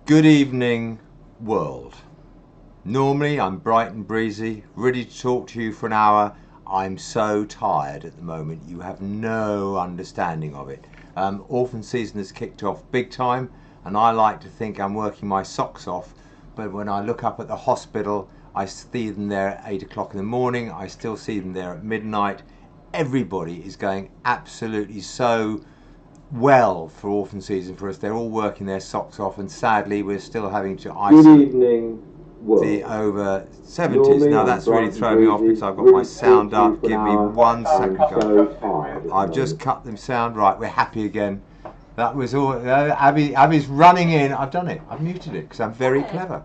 Good evening, world. Normally I'm bright and breezy, ready to talk to you for an hour. I'm so tired at the moment, you have no understanding of it. Orphan season has kicked off big time, and I like to think I'm working my socks off, but when I look up at the hospital, I see them there at 8 o'clock in the morning, I still see them there at midnight. Everybody is going absolutely so well for orphan season for us. They're all working their socks off, and sadly we're still having to isolate the over 70s. Now that's really thrown me off because I've got my sound up. Give me 1 second, guys. I've just cut them sound right. We're happy again. That was all. Abby's running in. I've done it. I've muted it because I'm very clever.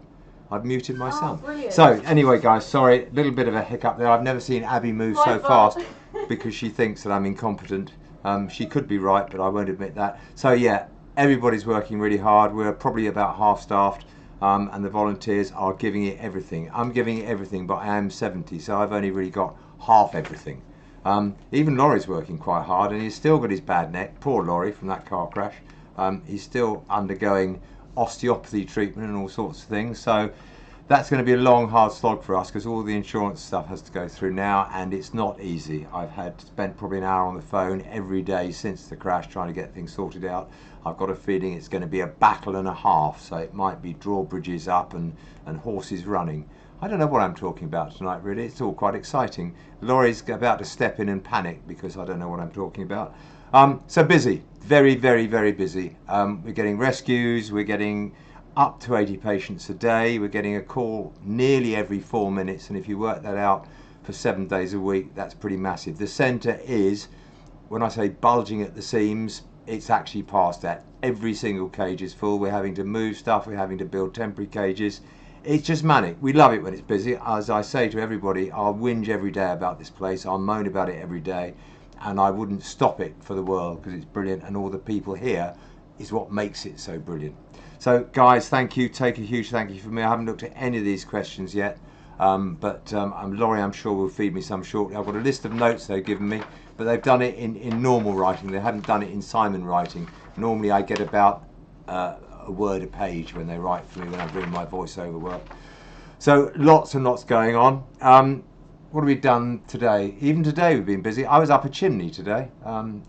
I've muted myself. So anyway, guys, sorry, a little bit of a hiccup there. I've never seen Abby move so fast because she thinks that I'm incompetent. She could be right, but I won't admit that. So yeah, everybody's working really hard. We're probably about half staffed, and the volunteers are giving it everything. I'm giving it everything, but I am 70, so I've only really got half everything. Even Laurie's working quite hard, and he's still got his bad neck. Poor Laurie from that car crash. He's still undergoing osteopathy treatment and all sorts of things. So that's going to be a long, hard slog for us because all the insurance stuff has to go through now, and it's not easy. I've spent probably an hour on the phone every day since the crash trying to get things sorted out. I've got a feeling it's going to be a battle and a half, so it might be drawbridges up and horses running. I don't know what I'm talking about tonight, really. It's all quite exciting. Laurie's about to step in and panic because I don't know what I'm talking about. So busy, very, very, very busy. We're getting rescues, we're getting up to 80 patients a day. We're getting a call nearly every 4 minutes, and if you work that out for 7 days a week, that's pretty massive. The centre is, when I say bulging at the seams, it's actually past that. Every single cage is full. We're having to move stuff, we're having to build temporary cages. It's just manic. We love it when it's busy. As I say to everybody, I'll whinge every day about this place, I'll moan about it every day, and I wouldn't stop it for the world because it's brilliant, and all the people here is what makes it so brilliant. So guys, thank you. Take a huge thank you from me. I haven't looked at any of these questions yet, but Laurie, I'm sure, will feed me some shortly. I've got a list of notes they've given me, but they've done it in normal writing. They haven't done it in Simon writing. Normally I get about a word a page when they write for me when I'm doing my voiceover work. So lots and lots going on. What have we done today? Even today we've been busy. I was up a chimney today,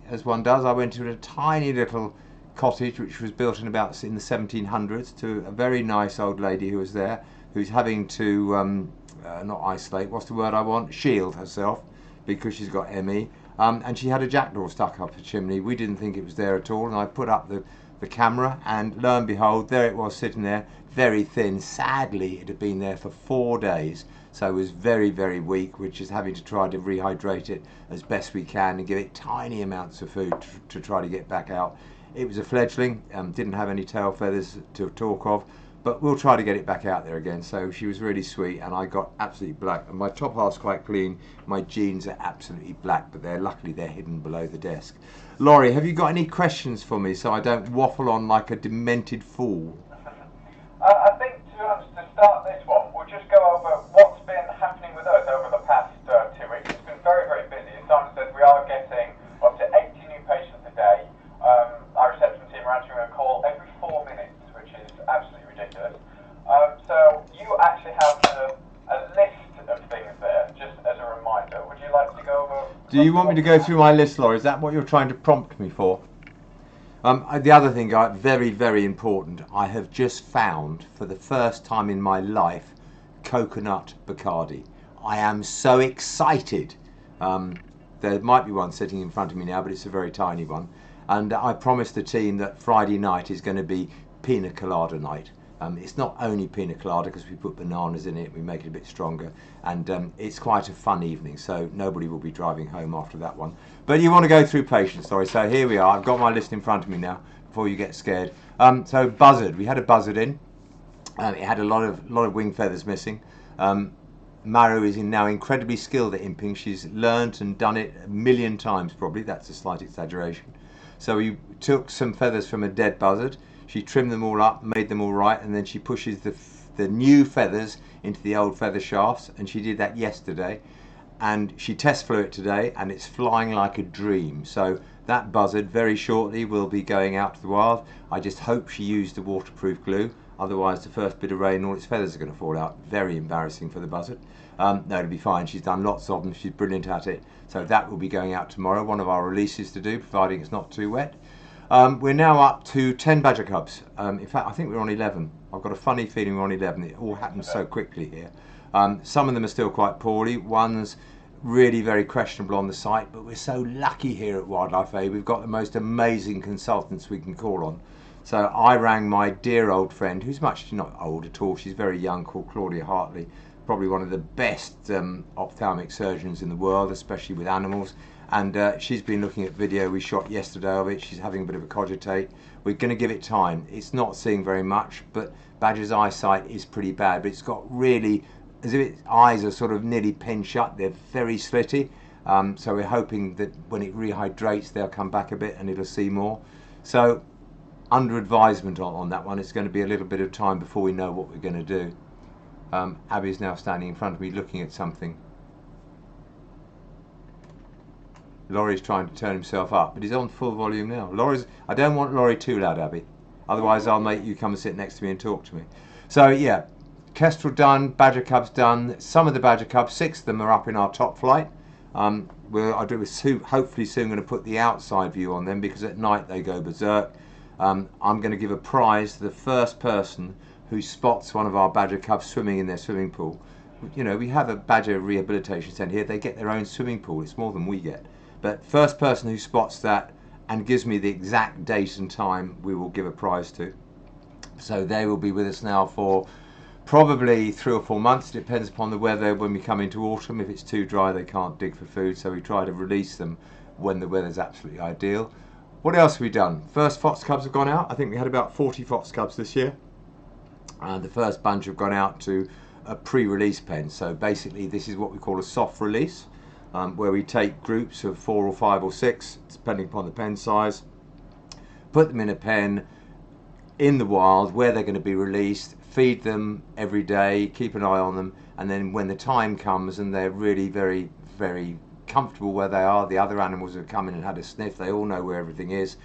as one does. I went to a tiny little cottage which was built in the 1700s to a very nice old lady who was there, who's having to not isolate, what's the word I want, shield herself because she's got ME, and she had a jackdaw stuck up a chimney. We didn't think it was there at all, and I put up the camera, and lo and behold, there it was sitting there, very thin. Sadly, it had been there for 4 days, so it was very, very weak, which is having to try to rehydrate it as best we can and give it tiny amounts of food to try to get back out. It was a fledgling, didn't have any tail feathers to talk of, but we'll try to get it back out there again. So she was really sweet, and I got absolutely black, and my top half's quite clean. My jeans are absolutely black, but luckily they're hidden below the desk. Laurie, have you got any questions for me so I don't waffle on like a demented fool? I think to start this one, we'll just go over what's been happening with us over the past 2 weeks. It's been very, very busy. As Simon said, we are getting up to 80 new patients a day. Our reception team are answering a call every 4 minutes, which is absolutely ridiculous. So you actually have a list of things there, just as a reminder. Would you like to go over? Do you want me to go through my list, Laura? Is that what you're trying to prompt me for? The other thing, very, very important, I have just found for the first time in my life coconut Bacardi. I am so excited. There might be one sitting in front of me now, but it's a very tiny one. And I promised the team that Friday night is going to be pina colada night. It's not only pina colada because we put bananas in it, we make it a bit stronger, and it's quite a fun evening, so nobody will be driving home after that one. But you want to go through patients, sorry, so here we are. I've got my list in front of me now before you get scared. So Buzzard, we had a Buzzard in. It had a lot of wing feathers missing. Maru is now incredibly skilled at imping. She's learnt and done it 1,000,000 times probably, that's a slight exaggeration. So we took some feathers from a dead buzzard, she trimmed them all up, made them all right, and then she pushes the new feathers into the old feather shafts, and she did that yesterday. And she test flew it today, and it's flying like a dream. So that buzzard very shortly will be going out to the wild. I just hope she used the waterproof glue. otherwise the first bit of rain all its feathers are going to fall out. Very embarrassing for the buzzard. No, it'll be fine. She's done lots of them, she's brilliant at it. So that will be going out tomorrow, one of our releases to do, providing it's not too wet. We're now up to 10 badger cubs. In fact, I think we're on 11. I've got a funny feeling we're on 11. It all happens so quickly here. Some of them are still quite poorly. One's really very questionable on the site, but we're so lucky here at Wildlife Aid. We've got the most amazing consultants we can call on. So I rang my dear old friend, who's much not old at all, she's very young, called Claudia Hartley, probably one of the best ophthalmic surgeons in the world, especially with animals. And she's been looking at video we shot yesterday of it. She's having a bit of a cogitate. We're going to give it time. It's not seeing very much, but Badger's eyesight is pretty bad, but it's got really, as if its eyes are sort of nearly pinned shut. They're very slitty. So we're hoping that when it rehydrates, they'll come back a bit and it'll see more. So under advisement on that one, it's going to be a little bit of time before we know what we're going to do. Abby's now standing in front of me looking at something. Laurie's trying to turn himself up, but he's on full volume now. I don't want Laurie too loud, Abby. Otherwise I'll make you come and sit next to me and talk to me. So yeah, kestrel done, badger cubs done. Some of the badger cubs, 6 of them are up in our top flight. Hopefully soon going to put the outside view on them, because at night they go berserk. I'm going to give a prize to the first person who spots one of our badger cubs swimming in their swimming pool. You know, we have a badger rehabilitation centre here. They get their own swimming pool. It's more than we get. But first person who spots that and gives me the exact date and time, we will give a prize to. So they will be with us now for probably 3 or 4 months. It depends upon the weather. When we come into autumn, if it's too dry, they can't dig for food. So we try to release them when the weather's absolutely ideal. What else have we done? First fox cubs have gone out. I think we had about 40 fox cubs this year. And the first bunch have gone out to a pre-release pen. So basically this is what we call a soft release. Where we take groups of 4 or 5 or 6, depending upon the pen size, put them in a pen in the wild where they're going to be released, feed them every day, keep an eye on them, and then when the time comes and they're really very, very comfortable where they are, the other animals have come in and had a sniff, they all know where everything is,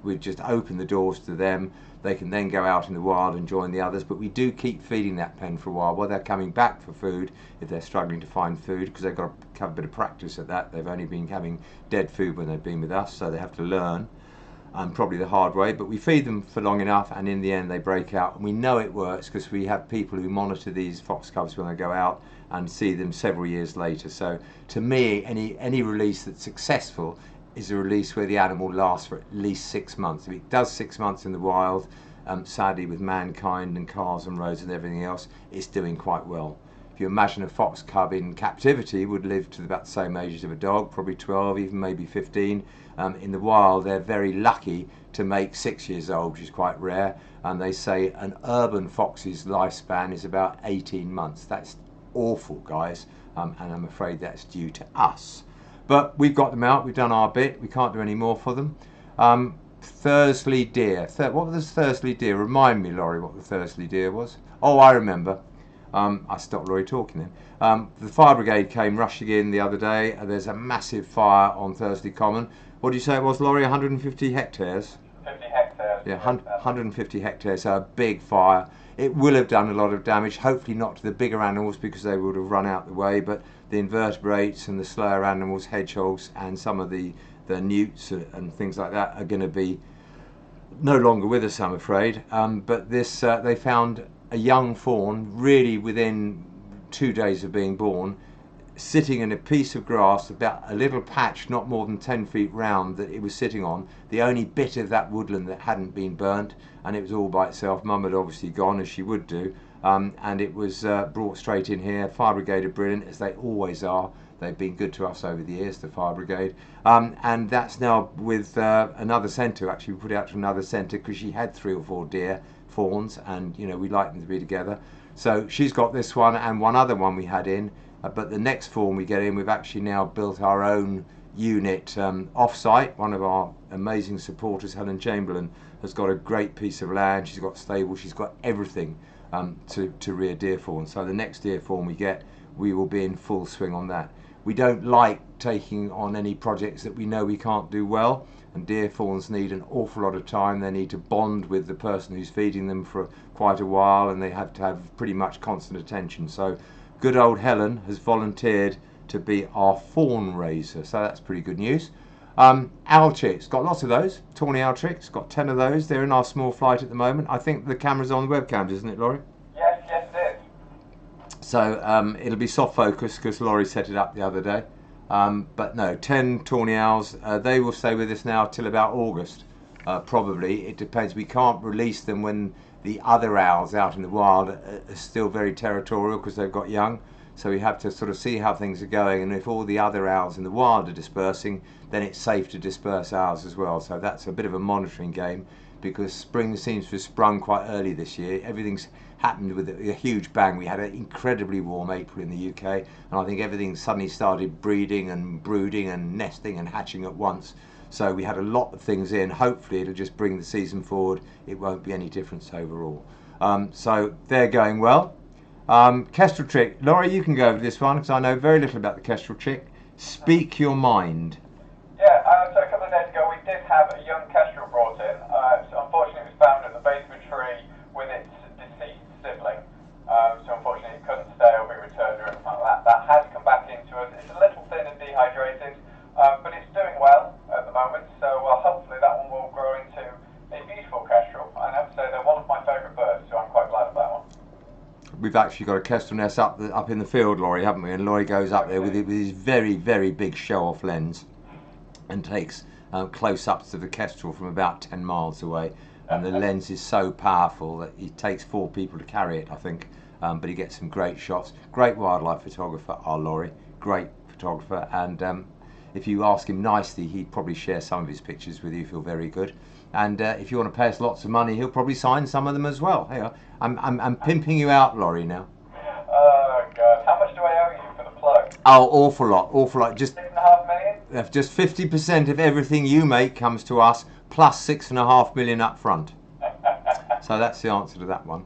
we just open the doors to them. They can then go out in the wild and join the others, but we do keep feeding that pen for a while they're coming back for food, if they're struggling to find food, because they've got to have a bit of practice at that. They've only been having dead food when they've been with us, so they have to learn, probably the hard way, but we feed them for long enough and in the end they break out, and we know it works because we have people who monitor these fox cubs when they go out and see them several years later. So to me, any release that's successful is a release where the animal lasts for at least 6 months. If it does 6 months in the wild, sadly with mankind and cars and roads and everything else, it's doing quite well. If you imagine a fox cub in captivity would live to about the same age as a dog, probably 12, even maybe 15. In the wild, they're very lucky to make 6 years old, which is quite rare. And they say an urban fox's lifespan is about 18 months. That's awful, guys, and I'm afraid that's due to us. But we've got them out, we've done our bit, we can't do any more for them. Thursley deer. What was Thursley deer? Remind me, Laurie, what the Thursley deer was. Oh, I remember. I stopped Laurie talking then. The fire brigade came rushing in the other day. There's a massive fire on Thursley Common. What do you say it was, Laurie? 150 hectares? 50 hectares. Yeah, 150 hectares, so a big fire. It will have done a lot of damage, hopefully not to the bigger animals because they would have run out the way, but the invertebrates and the slower animals, hedgehogs and some of the newts and things like that are going to be no longer with us, I'm afraid. But this, they found a young fawn really within 2 days of being born, sitting in a piece of grass, about a little patch not more than 10 feet round that it was sitting on, the only bit of that woodland that hadn't been burnt, and it was all by itself. Mum had obviously gone, as she would do, and it was brought straight in here. Fire brigade are brilliant, as they always are. They've been good to us over the years, the fire brigade, and that's now with another centre. Actually, we put it out to another centre because she had 3 or 4 deer fawns, and you know we like them to be together. So she's got this one and one other one we had in. But the next fawn we get in, we've actually now built our own unit off-site. One of our amazing supporters, Helen Chamberlain, has got a great piece of land. She's got stables, she's got everything to rear deer fawn. So the next deer fawn we get, we will be in full swing on that. We don't like taking on any projects that we know we can't do well. And deer fawns need an awful lot of time. They need to bond with the person who's feeding them for quite a while, and they have to have pretty much constant attention. So good old Helen has volunteered to be our fawn raiser, so that's pretty good news. Owl chicks, got lots of those. Tawny owl chicks, got 10 of those. They're in our small flight at the moment. I think the camera's on the webcam, isn't it, Laurie? Yes, it is. So it'll be soft focus because Laurie set it up the other day. But no, 10 tawny owls. They will stay with us now till about August, probably. It depends. We can't release them when the other owls out in the wild are still very territorial because they've got young. So we have to sort of see how things are going, and if all the other owls in the wild are dispersing, then it's safe to disperse ours as well. So that's a bit of a monitoring game, because spring seems to have sprung quite early this year. Everything's happened with a huge bang. We had an incredibly warm April in the UK, and I think everything suddenly started breeding and brooding and nesting and hatching at once. So we had a lot of things in. Hopefully it'll just bring the season forward. It won't be any difference overall. So they're going well. Kestrel chick, Laurie, you can go over this one because I know very little about the kestrel chick. Speak your mind. Yeah, so a couple of days ago we did have a young kestrel brought in. So unfortunately it was found at the base of a tree with its deceased sibling. So unfortunately it couldn't stay or be returned or anything like that. That has come back into us. It's a little thin and dehydrated, but it's doing well at the moment. So hopefully that one will grow into a beautiful kestrel. I have to say they're one of my favourite birds, so I'm quite glad of that one. We've actually got a kestrel nest up in the field, Laurie, haven't we? And Laurie goes up there with his very, very big show-off lens and takes close-ups of the kestrel from about 10 miles away. And the lens is so powerful that it takes 4 people to carry it, I think. But he gets some great shots. Great wildlife photographer, our Laurie. Great photographer. And if you ask him nicely, he'd probably share some of his pictures with you. Feel very good. And if you want to pay us lots of money, he'll probably sign some of them as well. Hey, I'm pimping you out, Laurie, now. Oh God, how much do I owe you for the plug? Oh, awful lot. Just 6.5 million? Just 50% of everything you make comes to us, plus 6.5 million up front. So that's the answer to that one.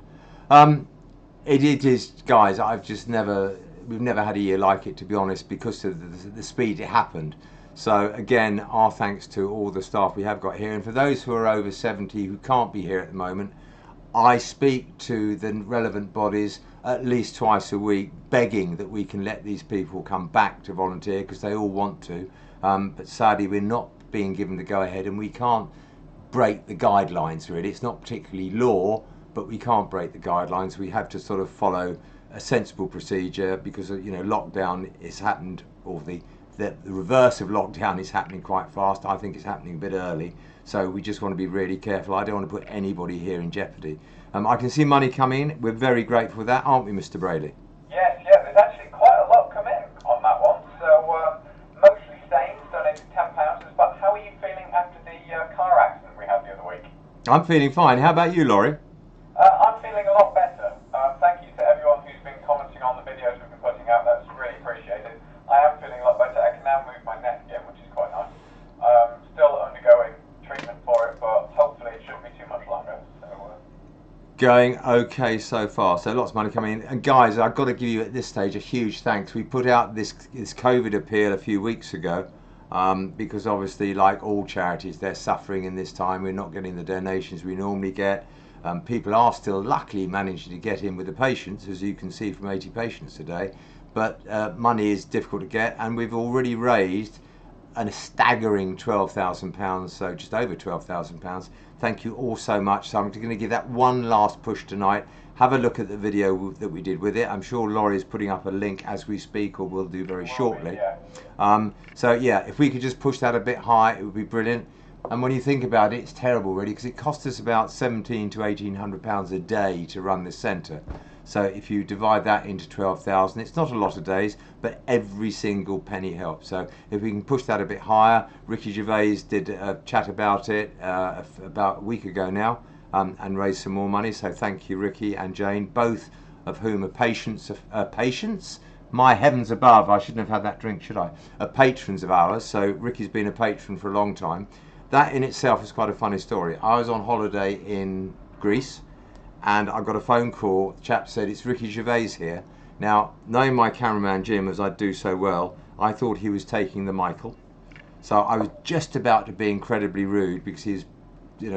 It is, guys. We've never had a year like it, to be honest, because of the speed it happened. So again, our thanks to all the staff we have got here, and for those who are over 70 who can't be here at the moment, I speak to the relevant bodies at least twice a week, begging that we can let these people come back to volunteer because they all want to. But sadly, we're not being given the go-ahead, and we can't break the guidelines, really. It's not particularly law, but we can't break the guidelines. We have to sort of follow a sensible procedure because, lockdown has happened, or the reverse of lockdown is happening quite fast. I think it's happening a bit early. So we just want to be really careful. I don't want to put anybody here in jeopardy. I can see money coming in. We're very grateful for that, aren't we, Mr. Braley? Yes, there's actually quite a lot come in on that one. So mostly Staines donated £10. But how are you feeling after the car accident we had the other week? I'm feeling fine. How about you, Laurie? I'm feeling a lot better. Thank you to everyone who's been commenting on the videos we've been putting out. That's really appreciated. I am feeling a lot better. I can now move my neck again, which is quite nice. Still undergoing treatment for it, but hopefully it shouldn't be too much longer. So, going okay so far. So lots of money coming in. And guys, I've got to give you at this stage a huge thanks. We put out this COVID appeal a few weeks ago because obviously, like all charities, they're suffering in this time. We're not getting the donations we normally get. People are still luckily managing to get in with the patients, as you can see from 80 patients today. But money is difficult to get, and we've already raised a staggering £12,000, so just over £12,000. Thank you all so much. So I'm going to give that one last push tonight. Have a look at the video that we did with it. I'm sure Laurie is putting up a link as we speak, or will do very shortly. So yeah, if we could just push that a bit high, it would be brilliant. And when you think about it, it's terrible really, because it costs us about £1,700 to £1,800 a day to run this centre. So if you divide that into 12,000, it's not a lot of days, but every single penny helps. So if we can push that a bit higher, Ricky Gervais did a chat about it about a week ago now, and raised some more money. So thank you, Ricky and Jane, both of whom are patients. My heavens above, I shouldn't have had that drink, should I? Are patrons of ours. So Ricky's been a patron for a long time. That in itself is quite a funny story. I was on holiday in Greece, and I got a phone call. The chap said, "It's Ricky Gervais here." Now, knowing my cameraman Jim, as I do so well, I thought he was taking the Michael. So I was just about to be incredibly rude because he's,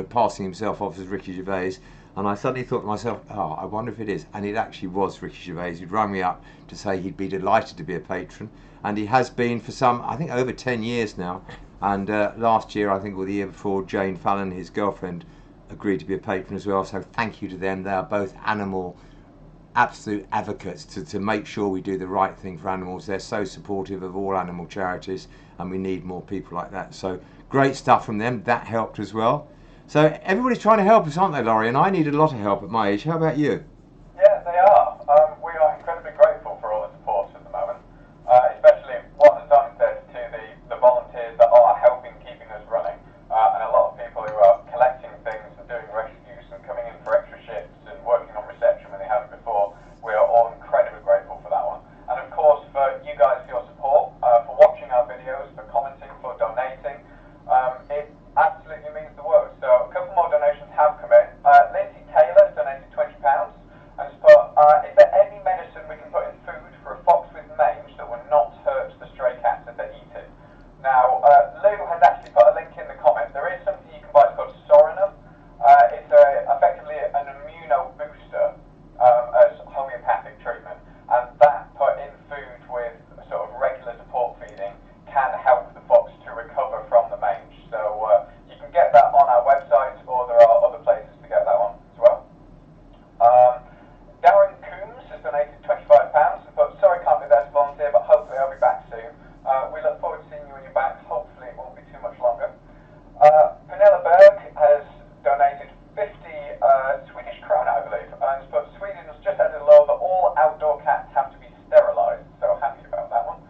passing himself off as Ricky Gervais. And I suddenly thought to myself, oh, I wonder if it is. And it actually was Ricky Gervais. He'd rung me up to say he'd be delighted to be a patron. And he has been for I think over 10 years now. And last year, I think, or the year before, Jane Fallon, his girlfriend, agreed to be a patron as well. So thank you to them. They are both absolute advocates to make sure we do the right thing for animals. They're so supportive of all animal charities, and we need more people like that. So great stuff from them. That helped as well. So everybody's trying to help us, aren't they, Laurie? And I need a lot of help at my age. How about you? Yeah, they are. We are incredibly grateful for all the support at the moment, especially what Simon says to the volunteers that are helping keeping us running, and a lot of people who are collecting things and doing rescues and coming in for extra shifts and working on reception when they haven't before. We are all incredibly grateful for that one. And of course for you guys for your support, for watching our videos, for commenting, for donating. It absolutely means the world. So a couple more donations have come in. Lindsay Taylor has donated £20 and has put, is there any medicine we can put in food for a fox with mange that will not hurt the stray cats as they eat it? Now, Lou has actually put a link in the comment. There is something you can buy, it's called Sorinum. It's effectively an immuno booster as homeopathic treatment, and that put in food with sort of regular support feeding can help the fox to recover from the mange. So you can get that on our website, or there are other places to get that one as well. Darren Coombs has donated £25 and put, sorry can't be there to volunteer, but hopefully I'll be back soon. We look forward to seeing you when you're back. Hopefully it won't be too much longer. Pernilla Berg has donated 50 Swedish krona, I believe, and has put, Sweden has just added a law that all outdoor cats have to be sterilised, so happy about that one.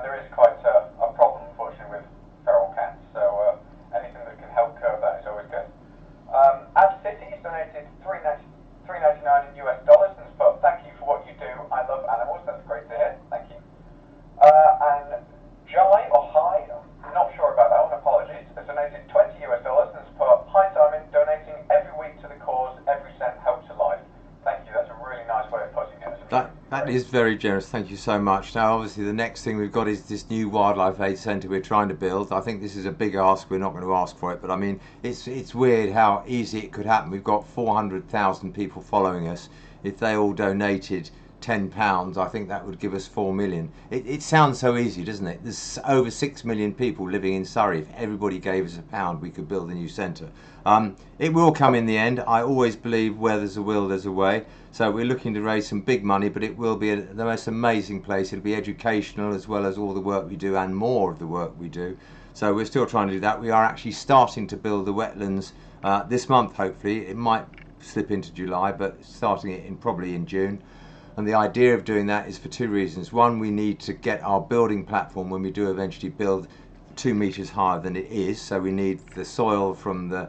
There is quite a problem, unfortunately, with feral cats, so anything that can help curb that is always good. Ab City has donated $3.99 in US dollars and has put, thank you for what you do, I love animals, that's great to hear, thank you. And Jai, or Hi, I'm not sure about that one, apologies, has donated $20 US and has put, hi Simon, donating every week to the cause, every cent helps a life. Thank you, that's a really nice way of putting it. That is very generous, thank you so much. Now obviously the next thing we've got is this new wildlife aid centre we're trying to build. I think this is a big ask, we're not going to ask for it, but I mean it's weird how easy it could happen. We've got 400,000 people following us. If they all donated £10, I think that would give us 4 million. It sounds so easy, doesn't it? There's over 6 million people living in Surrey. If everybody gave us £1, we could build a new centre. It will come in the end. I always believe where there's a will, there's a way. So we're looking to raise some big money, but it will be the most amazing place. It'll be educational as well as all the work we do and more of the work we do. So we're still trying to do that. We are actually starting to build the wetlands this month, hopefully. It might slip into July, but starting it probably in June. And the idea of doing that is for two reasons. One, we need to get our building platform, when we do eventually build, 2 meters higher than it is. So we need the soil from the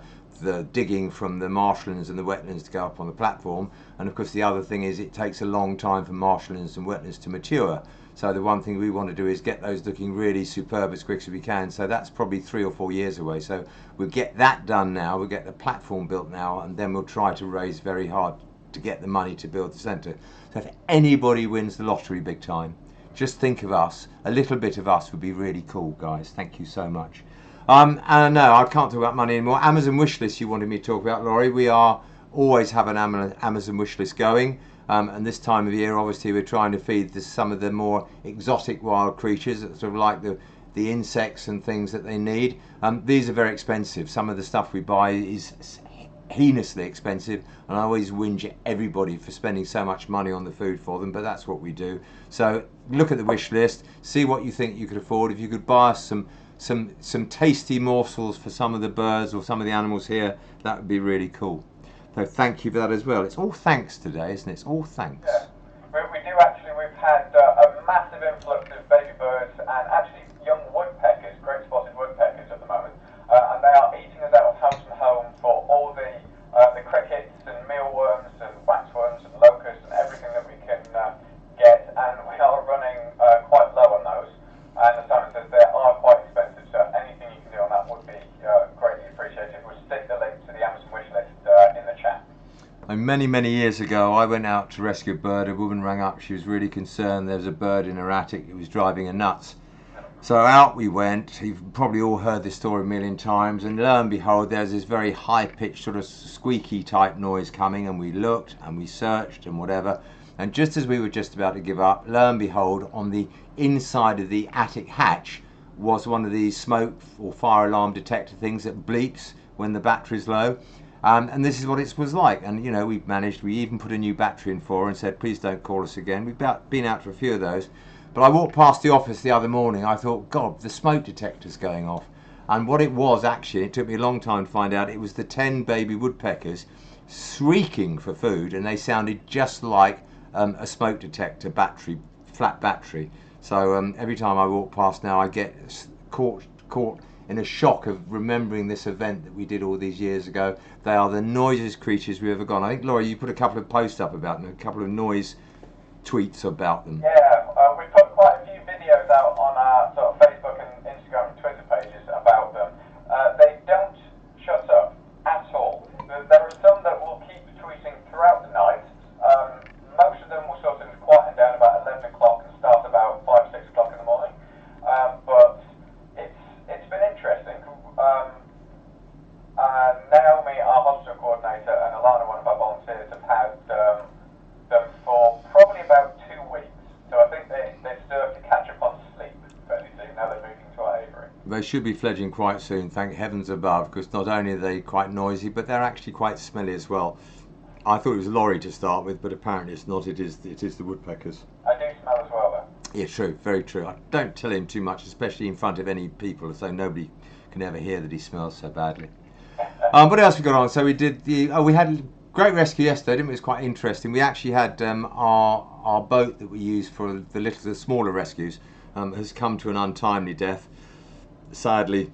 digging from the marshlands and the wetlands to go up on the platform. And of course the other thing is it takes a long time for marshlands and wetlands to mature. So the one thing we want to do is get those looking really superb as quick as we can. So that's probably 3 or 4 years away. So we'll get that done now, we'll get the platform built now, and then we'll try to raise very hard to get the money to build the centre. So if anybody wins the lottery big time, just think of us. A little bit of us would be really cool, guys. Thank you so much. And no, I can't talk about money anymore. Amazon Wishlist you wanted me to talk about, Laurie. We always have an Amazon Wishlist going. And this time of year, obviously, we're trying to feed some of the more exotic wild creatures, sort of like the insects and things that they need. These are very expensive. Some of the stuff we buy is heinously expensive, and I always whinge at everybody for spending so much money on the food for them, but that's what we do. So look at the wish list, see what you think you could afford. If you could buy us some tasty morsels for some of the birds or some of the animals here, that would be really cool. So thank you for that as well. It's all thanks today, isn't it? It's all thanks. Yeah. We do actually, we've had a massive influx of baby birds and actually young woodpeckers, great spotted woodpeckers at the moment, and they are eating us out of house and home for all the crickets and mealworms and waxworms and locusts and everything that we can get, and we are running quite low on those. And as Simon says, they are quite expensive, so anything you can do on that would be greatly appreciated. We'll stick the link to the Amazon wish list in the chat. And many years ago, I went out to rescue a bird. A woman rang up. She was really concerned. There was a bird in her attic. It was driving her nuts. So out we went. You've probably all heard this story a million times, and lo and behold, there's this very high-pitched sort of squeaky type noise coming, and we looked and we searched and whatever, and just as we were just about to give up, lo and behold, on the inside of the attic hatch was one of these smoke or fire alarm detector things that bleeps when the battery's low. And this is what it was like. And you know, we even put a new battery in for her and said, please don't call us again. We've been out for a few of those. But I walked past the office the other morning, I thought, God, the smoke detector's going off. And what it was actually, it took me a long time to find out, it was the 10 baby woodpeckers shrieking for food, and they sounded just like a smoke detector battery, flat battery. So every time I walk past now, I get caught in a shock of remembering this event that we did all these years ago. They are the noisiest creatures we've ever got. I think, Laurie, you put a couple of posts up about them, a couple of noise tweets about them. Yeah, we put quite a few videos out on our sort of Facebook and Instagram and Twitter pages about them. They don't shut up at all. There are some that will keep tweeting throughout the night. Most of them will sort of quieten down about 11 o'clock and start about 5, 6 o'clock in the morning. But it's been interesting. Naomi, our hospital coordinator, and Alana, one of our volunteers, have had them for probably about 2 weeks. So I think they deserve to catch up on sleep fairly soon. Now they're moving to our aviary. They should be fledging quite soon, thank heavens above, because not only are they quite noisy, but they're actually quite smelly as well. I thought it was Laurie to start with, but apparently it's not. It is the woodpeckers. I do smell as well, though. Yeah, true, very true. I don't tell him too much, especially in front of any people, so nobody can ever hear that he smells so badly. What else we got on? So we did we had a great rescue yesterday, didn't we? It was quite interesting. We actually had our boat that we use for the smaller rescues has come to an untimely death. Sadly,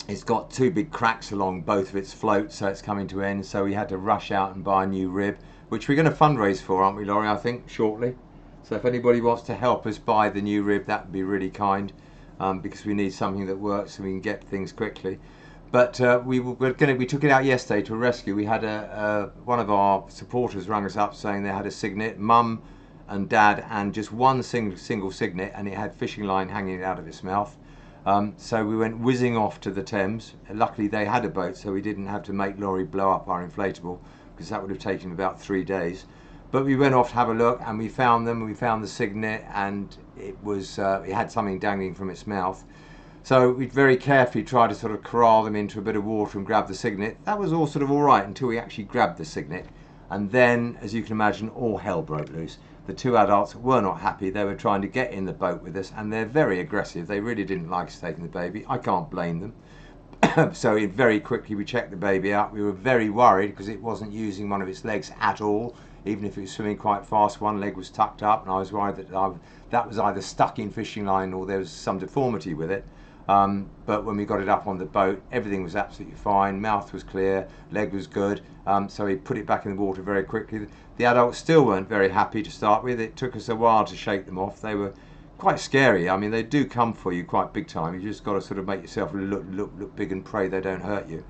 it's got 2 big cracks along both of its floats, so it's coming to end. So we had to rush out and buy a new rib, which we're going to fundraise for, aren't we, Laurie? I think shortly. So if anybody wants to help us buy the new rib, that would be really kind, because we need something that works so we can get things quickly. But we took it out yesterday to a rescue. We had one of our supporters rang us up saying they had a cygnet, mum and dad, and just one single cygnet, and it had fishing line hanging out of its mouth. So we went whizzing off to the Thames. Luckily they had a boat, so we didn't have to make Laurie blow up our inflatable, because that would have taken about 3 days. But we went off to have a look, and we found them. We found the cygnet, and it had something dangling from its mouth. So we very carefully tried to sort of corral them into a bit of water and grab the cygnet. That was all sort of all right until we actually grabbed the cygnet. And then, as you can imagine, all hell broke loose. The 2 adults were not happy. They were trying to get in the boat with us, and they're very aggressive. They really didn't like us taking the baby. I can't blame them. So very quickly we checked the baby out. We were very worried because it wasn't using one of its legs at all. Even if it was swimming quite fast, one leg was tucked up, and I was worried that was either stuck in fishing line or there was some deformity with it. But when we got it up on the boat, everything was absolutely fine. Mouth was clear, leg was good. So we put it back in the water very quickly. The adults still weren't very happy to start with. It took us a while to shake them off. They were quite scary. I mean, they do come for you quite big time. You just got to sort of make yourself look big and pray they don't hurt you.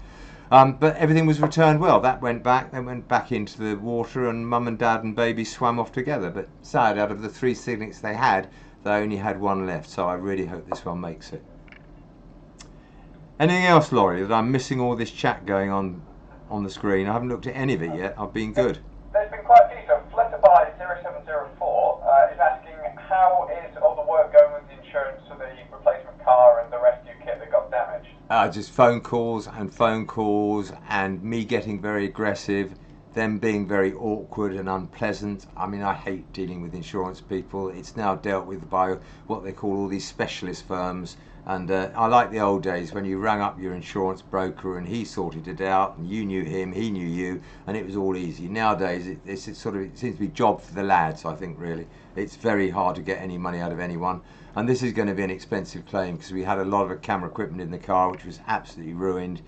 But everything was returned well. That went back. They went back into the water, and mum and dad and baby swam off together. But sad, out of the 3 cygnets they had, they only had 1 left. So I really hope this one makes it. Anything else, Laurie, that I'm missing all this chat going on the screen? I haven't looked at any of it yet. I've been good. There's been quite a few. So Flutterby 0704 is asking, how is all the work going with the insurance for the replacement car and the rescue kit that got damaged? Just phone calls and me getting very aggressive, them being very awkward and unpleasant. I mean, I hate dealing with insurance people. It's now dealt with by what they call all these specialist firms. And I like the old days when you rang up your insurance broker and he sorted it out, and you knew him, he knew you, and it was all easy. Nowadays, it seems to be a job for the lads, I think, really. It's very hard to get any money out of anyone. And this is going to be an expensive claim because we had a lot of camera equipment in the car, which was absolutely ruined.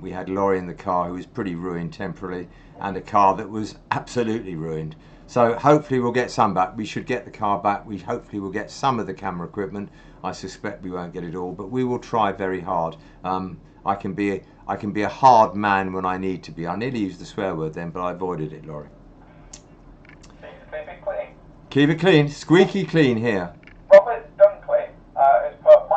We had Laurie in the car, who was pretty ruined temporarily, and a car that was absolutely ruined. So hopefully we'll get some back. We should get the car back. Hopefully we'll get some of the camera equipment. I suspect we won't get it all, but we will try very hard. I can be a hard man when I need to be. I nearly used the swear word then, but I avoided it, Laurie. Keep it clean. Keep it clean, squeaky clean here. Robert Dunkley has put,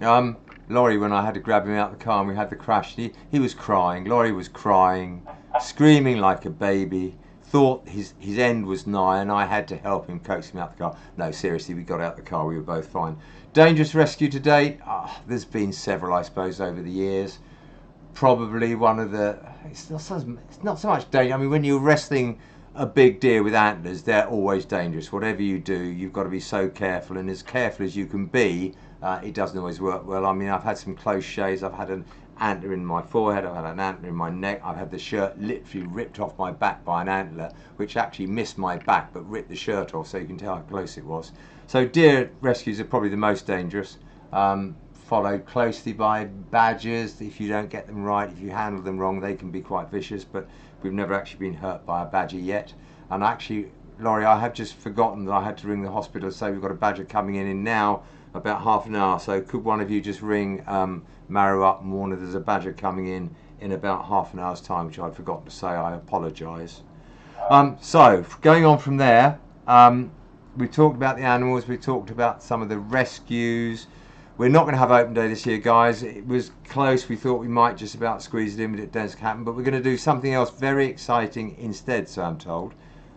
Laurie, when I had to grab him out of the car and we had the crash, he was crying. Laurie was crying, screaming like a baby. Thought his end was nigh, and I had to help him, coax him out the car. No, seriously, we got out the car. We were both fine. Dangerous rescue to date. There's been several, I suppose, over the years. Probably one of the. It's not so much danger. I mean, when you're wrestling a big deer with antlers, they're always dangerous. Whatever you do, you've got to be so careful, and as careful as you can be, it doesn't always work well. I mean, I've had some close shaves. I've had an antler in my forehead, I've had an antler in my neck, I've had the shirt literally ripped off my back by an antler, which actually missed my back but ripped the shirt off, so you can tell how close it was. So deer rescues are probably the most dangerous, followed closely by badgers. If you don't get them right, if you handle them wrong, they can be quite vicious, but we've never actually been hurt by a badger yet. And actually, Laurie, I have just forgotten that I had to ring the hospital to say we've got a badger coming in now, about half an hour. So could one of you just ring Marrow up and warn her there's a badger coming in about half an hour's time, which I'd forgotten to say. I apologise. So going on from there, we talked about the animals, we talked about some of the rescues. We're not going to have open day this year, guys. It was close. We thought we might just about squeeze it in, but it doesn't happen. But we're going to do something else very exciting instead, so I'm told.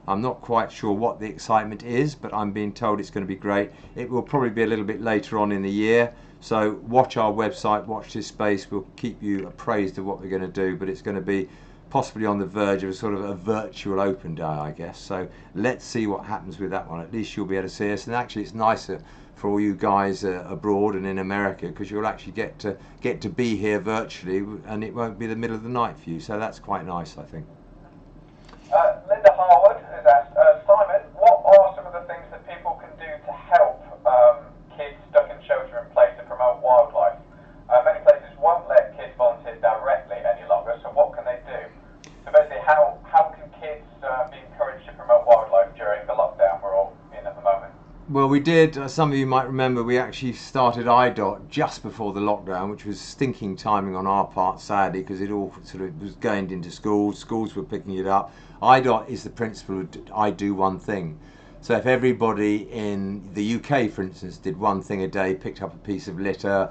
I'm not quite sure what the excitement is, but I'm being told it's going to be great. It will probably be a little bit later on in the year. So watch our website, watch this space. We'll keep you appraised of what we're going to do, but it's going to be possibly on the verge of a sort of a virtual open day, I guess. So let's see what happens with that one. At least you'll be able to see us. And actually, it's nicer for all you guys abroad and in America, because you'll actually get to be here virtually, and it won't be the middle of the night for you. So that's quite nice, I think. Linda Harwood has asked, Simon, what are some of the things that people can do to help kids stuck in shelter in place to promote wildlife? Many places won't let kids volunteer directly any longer, so what can they do? So basically, how can kids be encouraged to promote wildlife during the lockdown we're all in at the moment? Well, we did, some of you might remember, we actually started IDOT just before the lockdown, which was stinking timing on our part, sadly, because it all sort of was gained into schools. Schools were picking it up. IDOT is the principle of I do one thing. So if everybody in the UK, for instance, did one thing a day, picked up a piece of litter,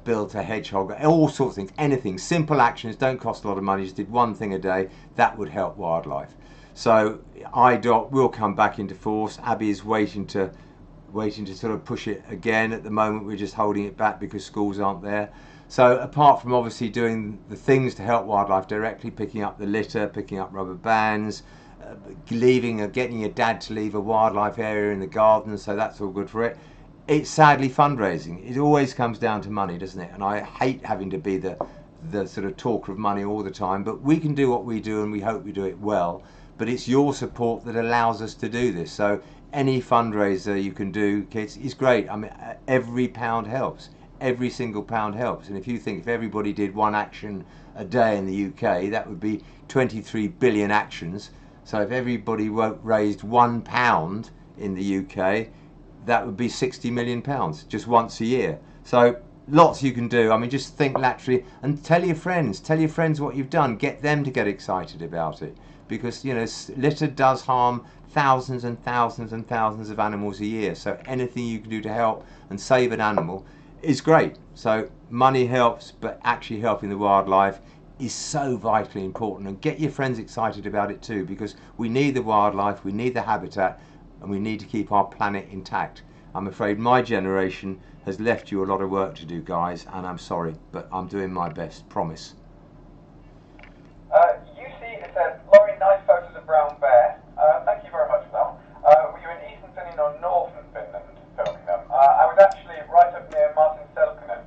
built a hedgehog, all sorts of things, anything, simple actions, don't cost a lot of money, just did one thing a day, that would help wildlife. So IDOT will come back into force. Abby is waiting to sort of push it again. At the moment, we're just holding it back because schools aren't there. So apart from obviously doing the things to help wildlife directly, picking up the litter, picking up rubber bands, getting your dad to leave a wildlife area in the garden, so that's all good for it. It's sadly fundraising. It always comes down to money, doesn't it? And I hate having to be the sort of talker of money all the time, but we can do what we do and we hope we do it well. But it's your support that allows us to do this. So any fundraiser you can do, kids, is great. I mean, every pound helps. Every single pound helps. And if you think if everybody did one action a day in the UK, that would be 23 billion actions. So if everybody raised £1 in the UK, that would be 60 million pounds just once a year. So lots you can do. I mean, just think laterally and tell your friends what you've done. Get them to get excited about it, because you know litter does harm thousands and thousands and thousands of animals a year. So anything you can do to help and save an animal is great. So money helps, but actually helping the wildlife is so vitally important. And get your friends excited about it too, because we need the wildlife, we need the habitat, and we need to keep our planet intact. I'm afraid my generation has left you a lot of work to do, guys, and I'm sorry, but I'm doing my best, promise. UC says, Laurie, nice photos of brown bear. Thank you very much for that. Were you in Eastern Finland or Northern Finland filming them? I was actually right up near Martin Selkinen,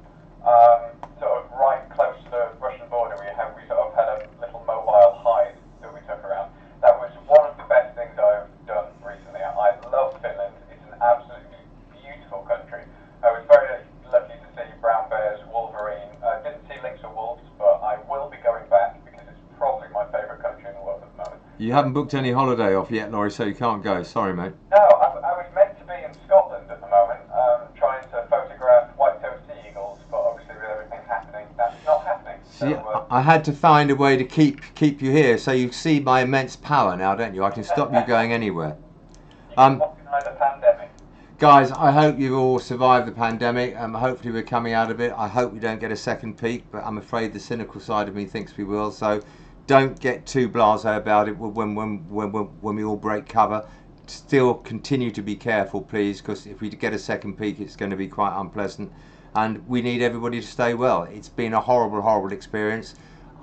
sort of right close to the Russian border. We sort of had a little mobile hide that we took around. That was one of the best things I've done recently. I love Finland. It's an absolutely beautiful country. I was very lucky to see brown bears, wolverine. Didn't see lynx or wolves, but I will be going back because it's probably my favourite country in the world at the moment. You haven't booked any holiday off yet, Laurie, so you can't go. Sorry, mate. No, I was meant to be in Scotland at the moment, trying to photograph white-tailed sea eagles, but obviously with everything happening, that's not happening. See, I had to find a way to keep you here, so you see my immense power now, don't you? I can stop you going anywhere. You can organise a pandemic. Guys, I hope you've all survived the pandemic. Hopefully we're coming out of it. I hope we don't get a second peak, but I'm afraid the cynical side of me thinks we will. So don't get too blasé about it when we all break cover. Still continue to be careful, please, because if we get a second peak, it's going to be quite unpleasant. And we need everybody to stay well. It's been a horrible, horrible experience.